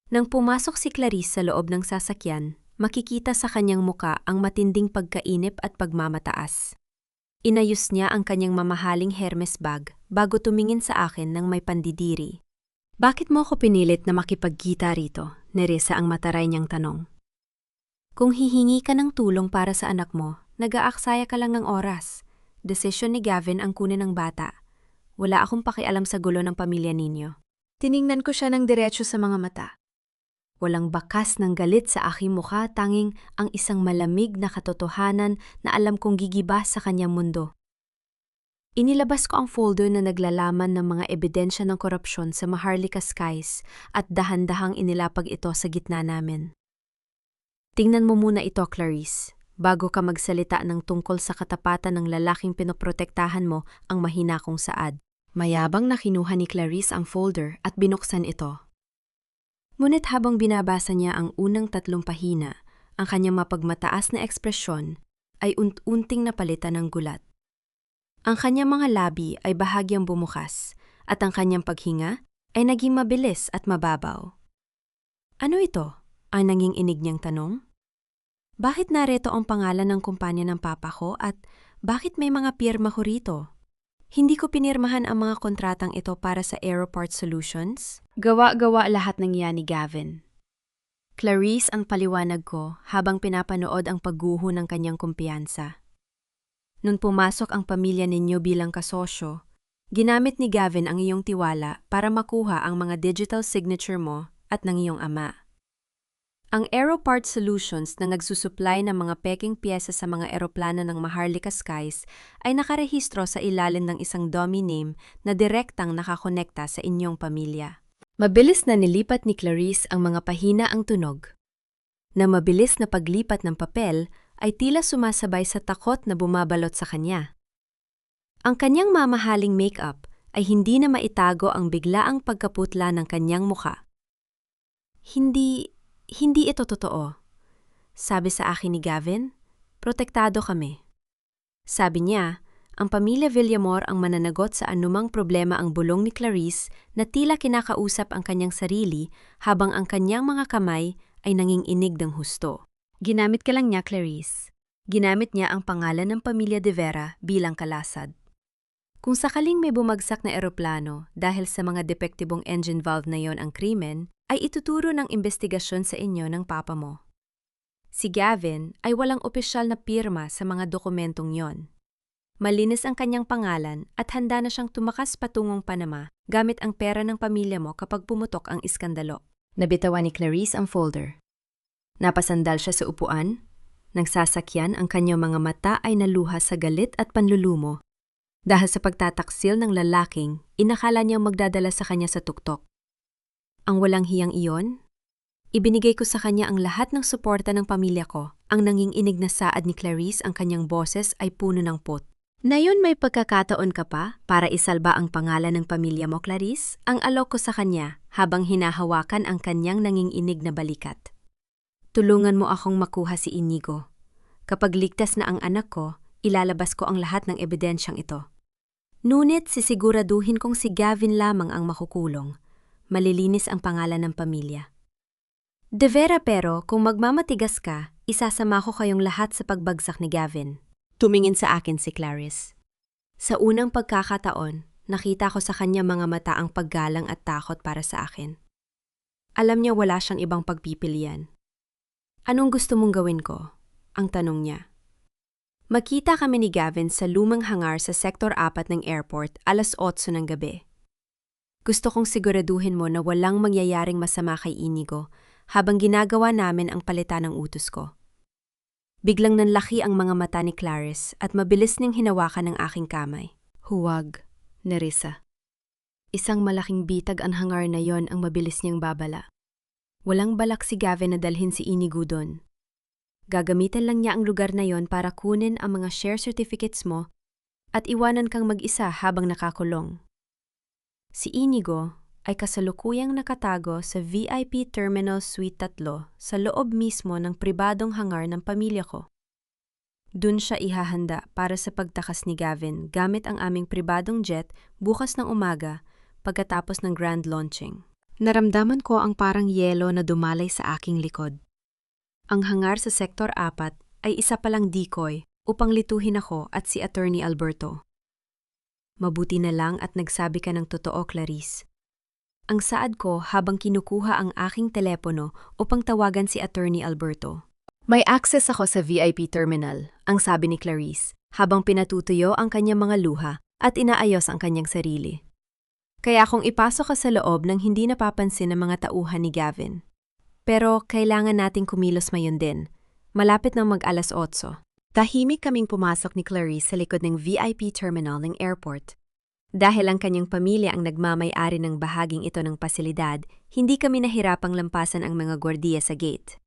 Nang pumasok si Clarice sa loob ng sasakyan, makikita sa kanyang muka ang matinding pagkainip at pagmamataas. Inayos niya ang kanyang mamahaling Hermes bag bago tumingin sa akin ng may pandidiri. Bakit mo ako pinilit na makipagkita rito? Neresa ang mataray niyang tanong. Kung hihingi ka ng tulong para sa anak mo, nag-aaksaya ka lang ng oras. Desisyon ni Gavin ang kunin ng bata. Wala akong pakialam sa gulo ng pamilya ninyo. Tiningnan ko siya ng diretso sa mga mata. Walang bakas ng galit sa aking mukha, tanging ang isang malamig na katotohanan na alam kong gigiba sa kanyang mundo. Inilabas ko ang folder na naglalaman ng mga ebidensya ng korupsyon sa Maharlika Skies at dahan-dahang inilapag ito sa gitna namin. Tingnan mo muna ito, Clarice, bago ka magsalita ng tungkol sa katapatan ng lalaking pinoprotektahan mo ang mahina kong saad. Mayabang na kinuha ni Clarice ang folder at binuksan ito. Ngunit habang binabasa niya ang unang 3 pahina, ang kanyang mapagmataas na ekspresyon ay unting napalitan ng gulat. Ang kanyang mga labi ay bahagyang bumukas at ang kanyang paghinga ay naging mabilis at mababaw. Ano ito? Ang nanging inig niyang tanong. Bakit narito ang pangalan ng kumpanya ng papa ko at bakit may mga pirma ko rito? Hindi ko pinirmahan ang mga kontratang ito para sa Aeroport Solutions. Gawa-gawa lahat ng yan ni Gavin. Clarice ang paliwanag ko habang pinapanood ang pagguho ng kanyang kumpiyansa. Nung pumasok ang pamilya ninyo bilang kasosyo, ginamit ni Gavin ang iyong tiwala para makuha ang mga digital signature mo at ng iyong ama. Ang Aeroport Solutions na nagsusupply ng mga peking piyesa sa mga eroplano ng Maharlika Skies ay nakarehistro sa ilalim ng isang dummy name na direktang nakakonekta sa inyong pamilya. Mabilis na nilipat ni Clarice ang mga pahina ang tunog. Na mabilis na paglipat ng papel ay tila sumasabay sa takot na bumabalot sa kanya. Ang kanyang mamahaling make-up ay hindi na maitago ang biglaang pagkaputla ng kanyang muka. Hindi ito totoo. Sabi sa akin ni Gavin, protektado kami. Sabi niya, ang pamilya Villamor ang mananagot sa anumang problema ang bulong ni Clarice na tila kinakausap ang kanyang sarili habang ang kanyang mga kamay ay nanginginig ng husto. Ginamit ka lang niya, Clarice. Ginamit niya ang pangalan ng pamilya de Vera bilang kalasad. Kung sakaling may bumagsak na eroplano dahil sa mga depektibong engine valve na yon ang krimen, ay ituturo ng investigasyon sa inyo ng papa mo. Si Gavin ay walang opisyal na pirma sa mga dokumentong yon. Malinis ang kanyang pangalan at handa na siyang tumakas patungong Panama gamit ang pera ng pamilya mo kapag pumutok ang iskandalo. Nabitawan ni Clarice ang folder. Napasandal siya sa upuan. Nang sasakyan, ang kanyang mga mata ay naluha sa galit at panlulumo. Dahil sa pagtataksil ng lalaking, inakala niyang magdadala sa kanya sa tuktok. Ang walang hiyang iyon? Ibinigay ko sa kanya ang lahat ng suporta ng pamilya ko. Ang nanginginig na saad ni Clarice ang kanyang boses ay puno ng pot. Ngayon may pagkakataon ka pa para isalba ang pangalan ng pamilya mo, Clarice? Ang alok ko sa kanya habang hinahawakan ang kanyang nanginginig na balikat. Tulungan mo akong makuha si Inigo. Kapag ligtas na ang anak ko, ilalabas ko ang lahat ng ebidensyang ito. Ngunit sisiguraduhin kong si Gavin lamang ang makukulong. Malilinis ang pangalan ng pamilya. De Vera pero kung magmamatigas ka, isasama ko kayong lahat sa pagbagsak ni Gavin. Tumingin sa akin si Clarice. Sa unang pagkakataon, nakita ko sa kanya mga mata ang paggalang at takot para sa akin. Alam niya wala siyang ibang pagpipilian. Anong gusto mong gawin ko? Ang tanong niya. Makita kami ni Gavin sa lumang hangar sa Sektor 4 ng airport 8:00 ng gabi. Gusto kong siguraduhin mo na walang mangyayaring masama kay Inigo habang ginagawa namin ang palitan ng utos ko. Biglang nanlaki ang mga mata ni Clarice at mabilis niyang hinawakan ang aking kamay. Huwag, Nerissa. Isang malaking bitag ang hangar na yon ang mabilis niyang babala. Walang balak si Gavin na dalhin si Inigo doon. Gagamitan lang niya ang lugar na yon para kunin ang mga share certificates mo at iwanan kang mag-isa habang nakakulong. Si Inigo ay kasalukuyang nakatago sa VIP Terminal Suite 3 sa loob mismo ng pribadong hangar ng pamilya ko. Doon siya ihahanda para sa pagtakas ni Gavin gamit ang aming pribadong jet bukas ng umaga pagkatapos ng grand launching. Naramdaman ko ang parang yelo na dumalay sa aking likod. Ang hangar sa Sektor 4 ay isa palang decoy upang lituhin ako at si Attorney Alberto. Mabuti na lang at nagsabi ka ng totoo, Clarice. Ang saad ko habang kinukuha ang aking telepono upang tawagan si Attorney Alberto. May access ako sa VIP terminal, ang sabi ni Clarice, habang pinatutuyo ang kanyang mga luha at inaayos ang kanyang sarili. Kaya kung ipasok ka sa loob nang hindi napapansin ng mga tauhan ni Gavin. Pero kailangan nating kumilos mayon din. Malapit nang mag-alas 8. Tahimik kaming pumasok ni Clarice sa likod ng VIP terminal ng airport. Dahil ang kanyang pamilya ang nagmamay-ari ng bahaging ito ng pasilidad, hindi kami nahirapang lampasan ang mga gwardiya sa gate.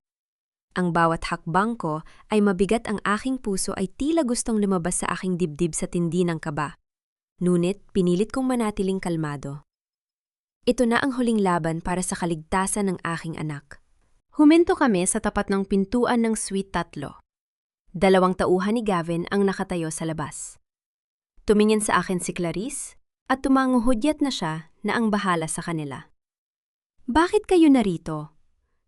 Ang bawat hakbang ko ay mabigat, ang aking puso ay tila gustong lumabas sa aking dibdib sa tindi ng kaba. Ngunit pinilit kong manatiling kalmado. Ito na ang huling laban para sa kaligtasan ng aking anak. Huminto kami sa tapat ng pintuan ng Suite 3. 2 tauhan ni Gavin ang nakatayo sa labas. Tumingin sa akin si Clarice at tumanguhudyat na siya na ang bahala sa kanila. Bakit kayo narito?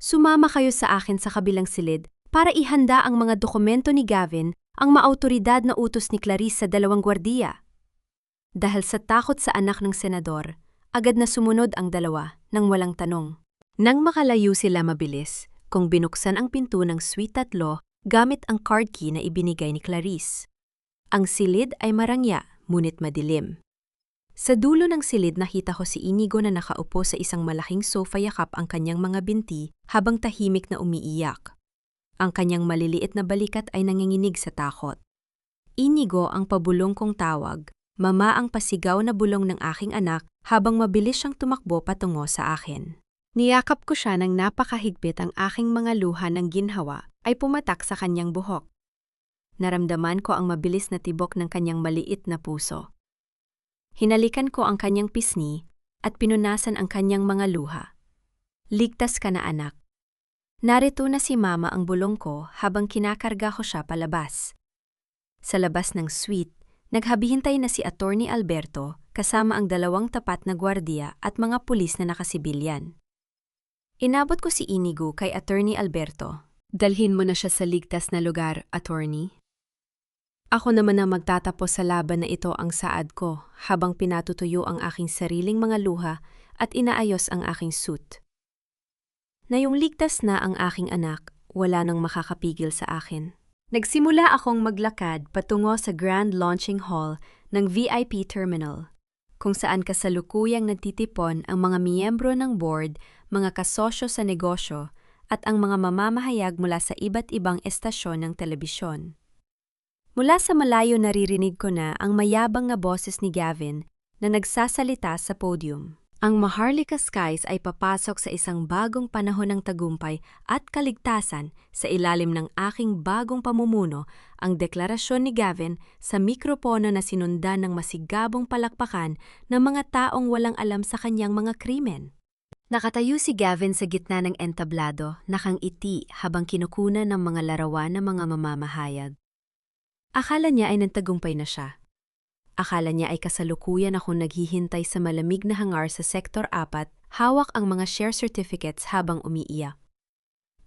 Sumama kayo sa akin sa kabilang silid para ihanda ang mga dokumento ni Gavin, ang maautoridad na utos ni Clarice sa 2 gwardiya. Dahil sa takot sa anak ng senador, agad na sumunod ang 2 nang walang tanong. Nang makalayo sila mabilis, kung binuksan ang pinto ng Suite 3 gamit ang card key na ibinigay ni Clarice. Ang silid ay marangya, ngunit madilim. Sa dulo ng silid nakita ko si Inigo na nakaupo sa isang malaking sofa, yakap ang kanyang mga binti habang tahimik na umiiyak. Ang kanyang maliliit na balikat ay nanginginig sa takot. Inigo ang pabulong kong tawag, mama ang pasigaw na bulong ng aking anak habang mabilis siyang tumakbo patungo sa akin. Niyakap ko siya ng napakahigpit, ang aking mga luha ng ginhawa ay pumatak sa kanyang buhok. Naramdaman ko ang mabilis na tibok ng kanyang maliit na puso. Hinalikan ko ang kanyang pisngi at pinunasan ang kanyang mga luha. Ligtas ka na, anak. Narito na si mama, ang bulong ko habang kinakarga ko siya palabas. Sa labas ng suite, naghabihintay na si Attorney Alberto kasama ang 2 tapat na gwardiya at mga pulis na nakasibilyan. Inabot ko si Inigo kay Attorney Alberto. Dalhin mo na siya sa ligtas na lugar, Attorney. Ako naman ang magtatapos sa laban na ito, ang saad ko habang pinatutuyo ang aking sariling mga luha at inaayos ang aking suit. Ngayong ligtas na ang aking anak, wala nang makakapigil sa akin. Nagsimula akong maglakad patungo sa Grand Launching Hall ng VIP Terminal, kung saan kasalukuyang nagtitipon ang mga miyembro ng board, mga kasosyo sa negosyo, at ang mga mamamahayag mula sa iba't ibang estasyon ng telebisyon. Mula sa malayo naririnig ko na ang mayabang na boses ni Gavin na nagsasalita sa podium. Ang Maharlika Skies ay papasok sa isang bagong panahon ng tagumpay at kaligtasan sa ilalim ng aking bagong pamumuno. Ang deklarasyon ni Gavin sa mikropono na sinundan ng masigabong palakpakan ng mga taong walang alam sa kanyang mga krimen. Nakatayo si Gavin sa gitna ng entablado, nakangiti habang kinukunan ng mga larawan ng mga mamamahayag. Akala niya ay nagtagumpay na siya. Akala niya ay kasalukuyan akong naghihintay sa malamig na hangar sa Sektor 4, hawak ang mga share certificates habang umiiyak.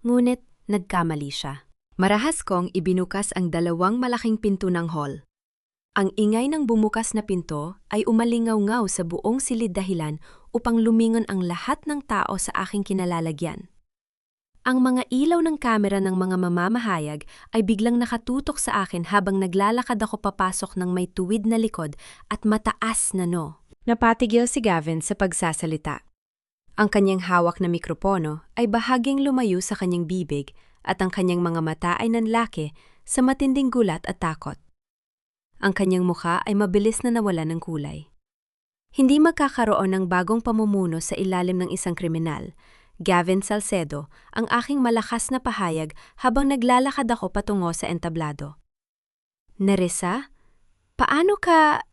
Ngunit nagkamali siya. Marahas kong ibinukas ang 2 malaking pinto ng hall. Ang ingay ng bumukas na pinto ay umalingaw-ngaw sa buong silid, dahilan upang lumingon ang lahat ng tao sa aking kinalalagyan. Ang mga ilaw ng kamera ng mga mamamahayag ay biglang nakatutok sa akin habang naglalakad ako papasok ng may tuwid na likod at mataas na no. Napatigil si Gavin sa pagsasalita. Ang kanyang hawak na mikropono ay bahaging lumayo sa kanyang bibig at ang kanyang mga mata ay nanlaki sa matinding gulat at takot. Ang kanyang mukha ay mabilis na nawala ng kulay. Hindi magkakaroon ng bagong pamumuno sa ilalim ng isang kriminal. Gavin Salcedo, ang aking malakas na pahayag habang naglalakad ako patungo sa entablado. Nerissa, paano ka...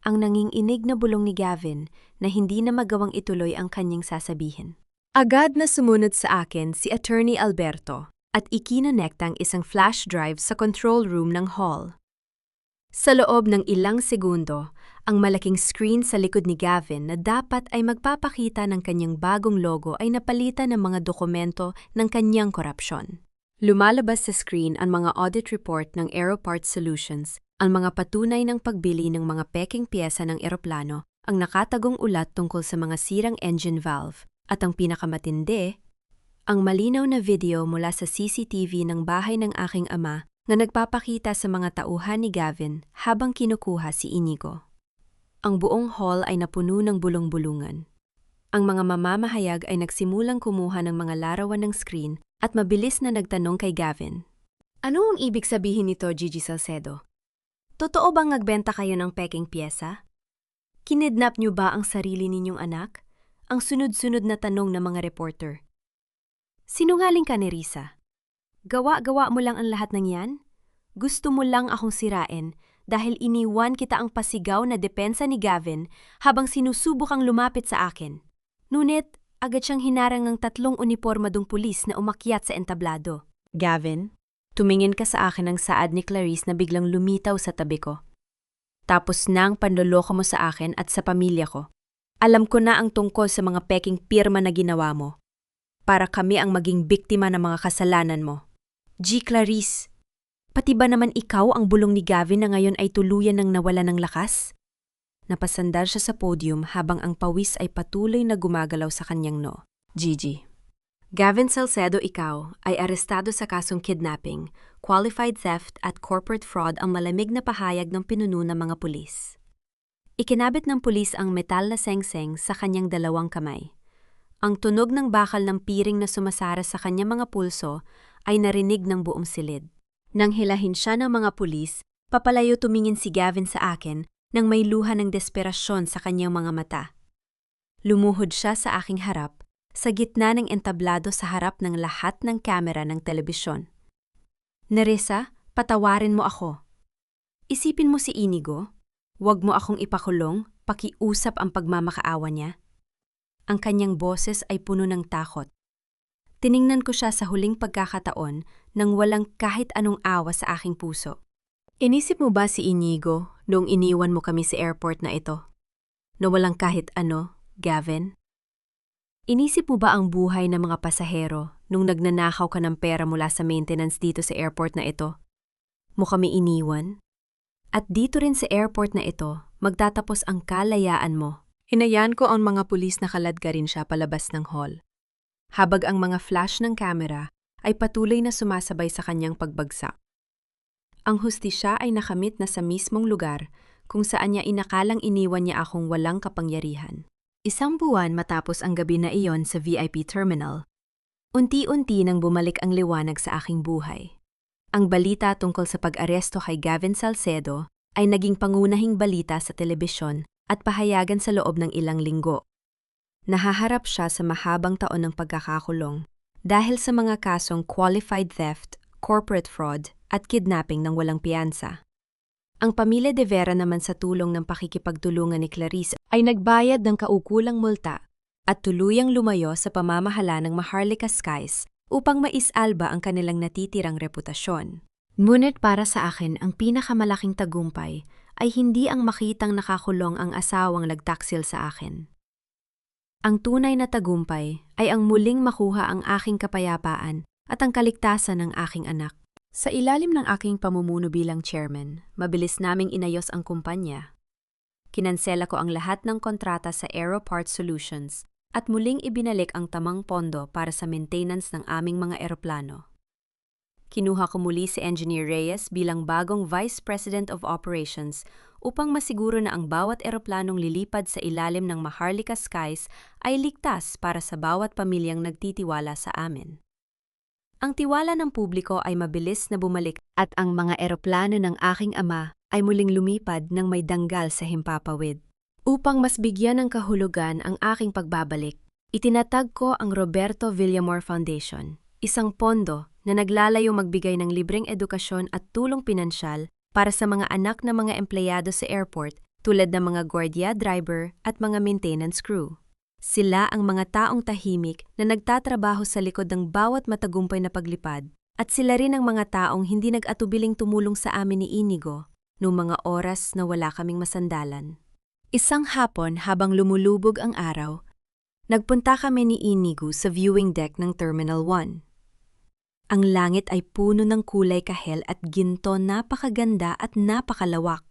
Ang nanginginig na bulong ni Gavin na hindi na magawang ituloy ang kanyang sasabihin. Agad na sumunod sa akin si Attorney Alberto at ikinonekta ang isang flash drive sa control room ng hall. Sa loob ng ilang segundo, ang malaking screen sa likod ni Gavin na dapat ay magpapakita ng kanyang bagong logo ay napalitan ng mga dokumento ng kanyang korupsyon. Lumalabas sa screen ang mga audit report ng Aeroparts Solutions, ang mga patunay ng pagbili ng mga peking piyesa ng eroplano, ang nakatagong ulat tungkol sa mga sirang engine valve, at ang pinakamatindi, ang malinaw na video mula sa CCTV ng bahay ng aking ama na nagpapakita sa mga tauhan ni Gavin habang kinukuha si Inigo. Ang buong hall ay napuno ng bulong-bulungan. Ang mga mamamahayag ay nagsimulang kumuha ng mga larawan ng screen at mabilis na nagtanong kay Gavin. Ano ang ibig sabihin nito, Gigi Salcedo? Totoo bang nagbenta kayo ng peking piyesa? Kinidnap niyo ba ang sarili ninyong anak? Ang sunod-sunod na tanong ng mga reporter. Sinungaling ka, Nerissa. Gawa-gawa mo lang ang lahat ng yan? Gusto mo lang akong sirain dahil iniwan kita ang pasigaw na depensa ni Gavin habang sinusubukang lumapit sa akin. Ngunit, agad siyang hinarang ng 3 unipormadong pulis na umakyat sa entablado. Gavin, tumingin ka sa akin ng saad ni Clarice na biglang lumitaw sa tabi ko. Tapos na ang panloloko mo sa akin at sa pamilya ko. Alam ko na ang tungkol sa mga peking pirma na ginawa mo. Para kami ang maging biktima ng mga kasalanan mo. G. Clarice, pati ba naman ikaw ang bulong ni Gavin na ngayon ay tuluyan ng nawala ng lakas? Napasandal siya sa podium habang ang pawis ay patuloy na gumagalaw sa kanyang no. Gigi. Gavin Salcedo, ikaw ay arestado sa kasong kidnapping, qualified theft at corporate fraud ang malamig na pahayag ng pinuno ng mga pulis. Ikinabit ng pulis ang metal na sengseng sa kanyang 2 kamay. Ang tunog ng bakal ng piring na sumasara sa kanyang mga pulso ay narinig ng buong silid. Nang hilahin siya ng mga pulis, papalayo tumingin si Gavin sa akin nang may luha ng desperasyon sa kanyang mga mata. Lumuhod siya sa aking harap, sa gitna ng entablado sa harap ng lahat ng kamera ng telebisyon. Nerissa, patawarin mo ako. Isipin mo si Inigo, huwag mo akong ipakulong, pakiusap ang pagmamakaawa niya. Ang kanyang boses ay puno ng takot. Tiningnan ko siya sa huling pagkakataon nang walang kahit anong awa sa aking puso. Inisip mo ba si Inigo noong iniwan mo kami sa airport na ito? Na walang kahit ano, Gavin? Inisip mo ba ang buhay ng mga pasahero nung nagnanakaw ka ng pera mula sa maintenance dito sa airport na ito? Mo kami iniwan? At dito rin sa airport na ito, magtatapos ang kalayaan mo. Hinayaan ko ang mga pulis na kaladkarin siya palabas ng hall. Habang ang mga flash ng kamera ay patuloy na sumasabay sa kanyang pagbagsak. Ang hustisya ay nakamit na sa mismong lugar kung saan niya inakalang iniwan niya akong walang kapangyarihan. 1 buwan matapos ang gabi na iyon sa VIP terminal, unti-unti nang bumalik ang liwanag sa aking buhay. Ang balita tungkol sa pag-aresto kay Gavin Salcedo ay naging pangunahing balita sa telebisyon at pahayagan sa loob ng ilang linggo. Nahaharap siya sa mahabang taon ng pagkakakulong dahil sa mga kasong qualified theft, corporate fraud at kidnapping ng walang piyansa. Ang pamilya de Vera naman sa tulong ng pakikipagtulungan ni Clarice ay nagbayad ng kaukulang multa at tuluyang lumayo sa pamamahala ng Maharlika Skies upang maisalba ang kanilang natitirang reputasyon. Ngunit para sa akin, ang pinakamalaking tagumpay ay hindi ang makitang nakakulong ang asawang nagtaksil sa akin. Ang tunay na tagumpay ay ang muling makuha ang aking kapayapaan at ang kaligtasan ng aking anak. Sa ilalim ng aking pamumuno bilang chairman, mabilis naming inayos ang kumpanya. Kinansela ko ang lahat ng kontrata sa Aeroparts Solutions at muling ibinalik ang tamang pondo para sa maintenance ng aming mga eroplano. Kinuha ko muli si Engineer Reyes bilang bagong Vice President of Operations upang masiguro na ang bawat eroplanong lilipad sa ilalim ng Maharlika Skies ay ligtas para sa bawat pamilyang nagtitiwala sa amin. Ang tiwala ng publiko ay mabilis na bumalik at ang mga eroplano ng aking ama ay muling lumipad ng may danggal sa himpapawid. Upang mas bigyan ng kahulugan ang aking pagbabalik, itinatag ko ang Roberto Villamor Foundation, isang pondo na naglalayong magbigay ng libreng edukasyon at tulong pinansyal para sa mga anak na mga empleyado sa airport tulad ng mga gwardiya, driver at mga maintenance crew. Sila ang mga taong tahimik na nagtatrabaho sa likod ng bawat matagumpay na paglipad at sila rin ang mga taong hindi nag-atubiling tumulong sa amin ni Inigo noong mga oras na wala kaming masandalan. Isang hapon habang lumulubog ang araw, nagpunta kami ni Inigo sa viewing deck ng Terminal 1. Ang langit ay puno ng kulay kahel at ginto, napakaganda at napakalawak.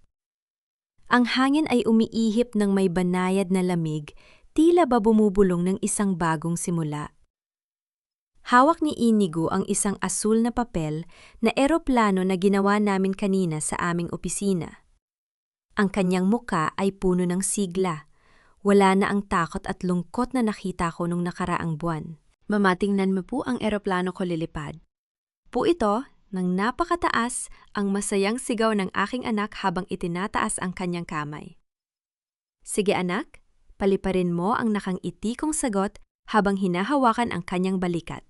Ang hangin ay umiihip ng may banayad na lamig, tila ba bumubulong ng isang bagong simula. Hawak ni Inigo ang isang asul na papel na eroplano na ginawa namin kanina sa aming opisina. Ang kanyang muka ay puno ng sigla. Wala na ang takot at lungkot na nakita ko nung nakaraang buwan. Mamatingnan mo po ang eroplano ko lilipad. Po ito, nang napakataas, ang masayang sigaw ng aking anak habang itinataas ang kanyang kamay. Sige anak, paliparin mo ang nakangiti kong sagot habang hinahawakan ang kanyang balikat.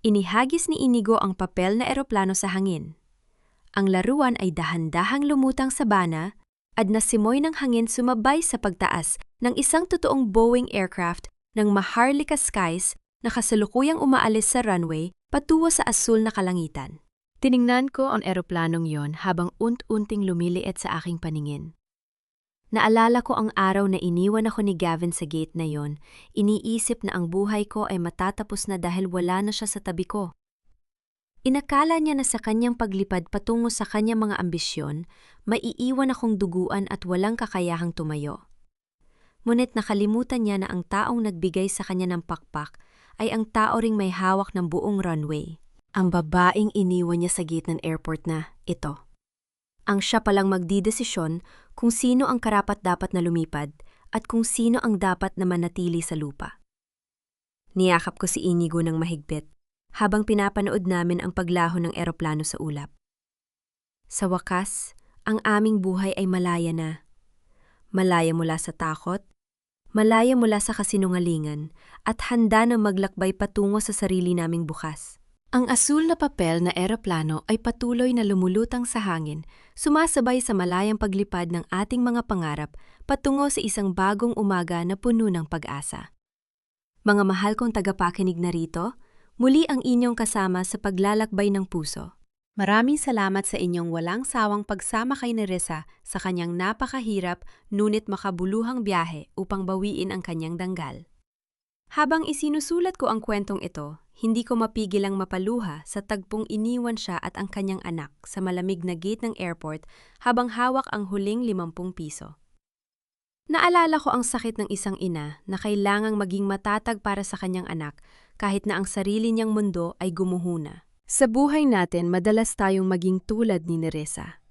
Inihagis ni Inigo ang papel na eroplano sa hangin. Ang laruan ay dahan-dahang lumutang sa bana at nasimoy ng hangin sumabay sa pagtaas ng isang totoong Boeing aircraft ng Maharlika Skies na kasalukuyang umaalis sa runway patungo sa asul na kalangitan. Tiningnan ko ang eroplanong yon habang unt-unting lumiliit sa aking paningin. Naalala ko ang araw na iniwan ako ni Gavin sa gate na yon, iniisip na ang buhay ko ay matatapos na dahil wala na siya sa tabi ko. Inakala niya na sa kanyang paglipad patungo sa kanyang mga ambisyon, maiiwan akong duguan at walang kakayahang tumayo. Ngunit nakalimutan niya na ang taong nagbigay sa kanya ng pakpak ay ang tao ring may hawak ng buong runway. Ang babaeng iniwan niya sa gate ng airport na ito. Ang siya palang magdidesisyon kung sino ang karapat-dapat na lumipad at kung sino ang dapat na manatili sa lupa. Niyakap ko si Inigo ng mahigpit habang pinapanood namin ang paglaho ng eroplano sa ulap. Sa wakas, ang aming buhay ay malaya na. Malaya mula sa takot, malaya mula sa kasinungalingan, at handa na maglakbay patungo sa sarili naming bukas. Ang asul na papel na eroplano ay patuloy na lumulutang sa hangin, sumasabay sa malayang paglipad ng ating mga pangarap patungo sa isang bagong umaga na puno ng pag-asa. Mga mahal kong tagapakinig na rito, muli ang inyong kasama sa paglalakbay ng puso. Maraming salamat sa inyong walang sawang pagsama kay Nerissa sa kanyang napakahirap ngunit makabuluhang biyahe upang bawiin ang kanyang danggal. Habang isinusulat ko ang kwentong ito, hindi ko mapigilang mapaluha sa tagpong iniwan siya at ang kanyang anak sa malamig na gate ng airport habang hawak ang huling 50 piso. Naalala ko ang sakit ng isang ina na kailangang maging matatag para sa kanyang anak kahit na ang sarili niyang mundo ay gumuhuna. Sa buhay natin, madalas tayong maging tulad ni Nerissa.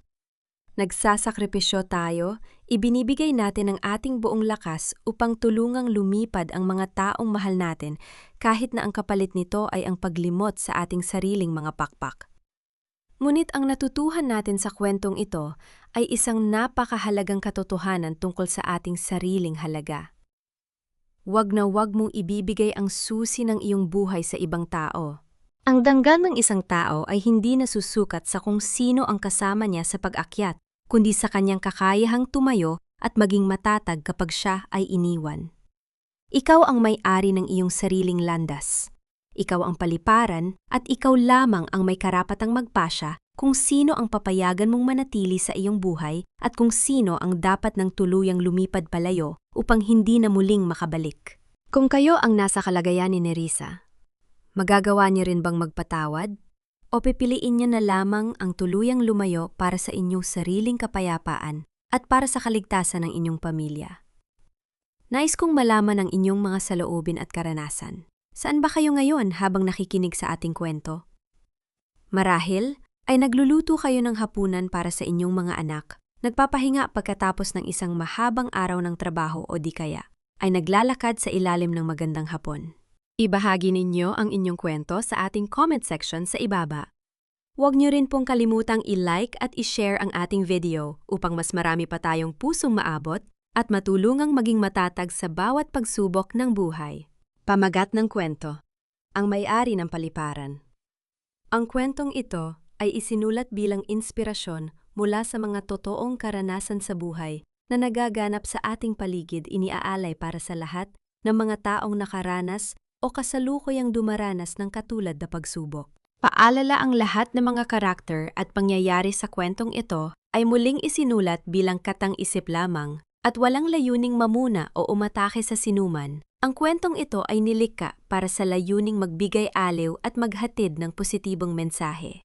Nagsasakripisyo tayo, ibinibigay natin ang ating buong lakas upang tulungang lumipad ang mga taong mahal natin kahit na ang kapalit nito ay ang paglimot sa ating sariling mga pakpak. Ngunit ang natutuhan natin sa kwentong ito ay isang napakahalagang katotohanan tungkol sa ating sariling halaga. Huwag na huwag mong ibibigay ang susi ng iyong buhay sa ibang tao. Ang danggal ng isang tao ay hindi nasusukat sa kung sino ang kasama niya sa pag-akyat, kundi sa kanyang kakayahang tumayo at maging matatag kapag siya ay iniwan. Ikaw ang may-ari ng iyong sariling landas. Ikaw ang paliparan at ikaw lamang ang may karapatang magpasya kung sino ang papayagan mong manatili sa iyong buhay at kung sino ang dapat ng tuluyang lumipad palayo upang hindi na muling makabalik. Kung kayo ang nasa kalagayan ni Nerissa, magagawa niyo rin bang magpatawad? O pipiliin niyo na lamang ang tuluyang lumayo para sa inyong sariling kapayapaan at para sa kaligtasan ng inyong pamilya? Nais kong malaman ang inyong mga saloobin at karanasan. Saan ba kayo ngayon habang nakikinig sa ating kwento? Marahil ay nagluluto kayo ng hapunan para sa inyong mga anak, nagpapahinga pagkatapos ng isang mahabang araw ng trabaho o di kaya ay naglalakad sa ilalim ng magandang hapon. Ibahagi ninyo ang inyong kwento sa ating comment section sa ibaba. Huwag niyo rin pong kalimutang i-like at i-share ang ating video upang mas marami pa tayong pusong maabot at matulungang maging matatag sa bawat pagsubok ng buhay. Pamagat ng kwento. Ang may-ari ng paliparan. Ang kwentong ito ay isinulat bilang inspirasyon mula sa mga totoong karanasan sa buhay na nagaganap sa ating paligid, iniaalay para sa lahat ng mga taong nakaranas o kasalukuyang dumaranas ng katulad na pagsubok. Paalala, ang lahat ng mga karakter at pangyayari sa kwentong ito ay muling isinulat bilang katang-isip lamang at walang layuning mamuna o umatake sa sinuman. Ang kwentong ito ay nilikha para sa layuning magbigay aliw at maghatid ng positibong mensahe.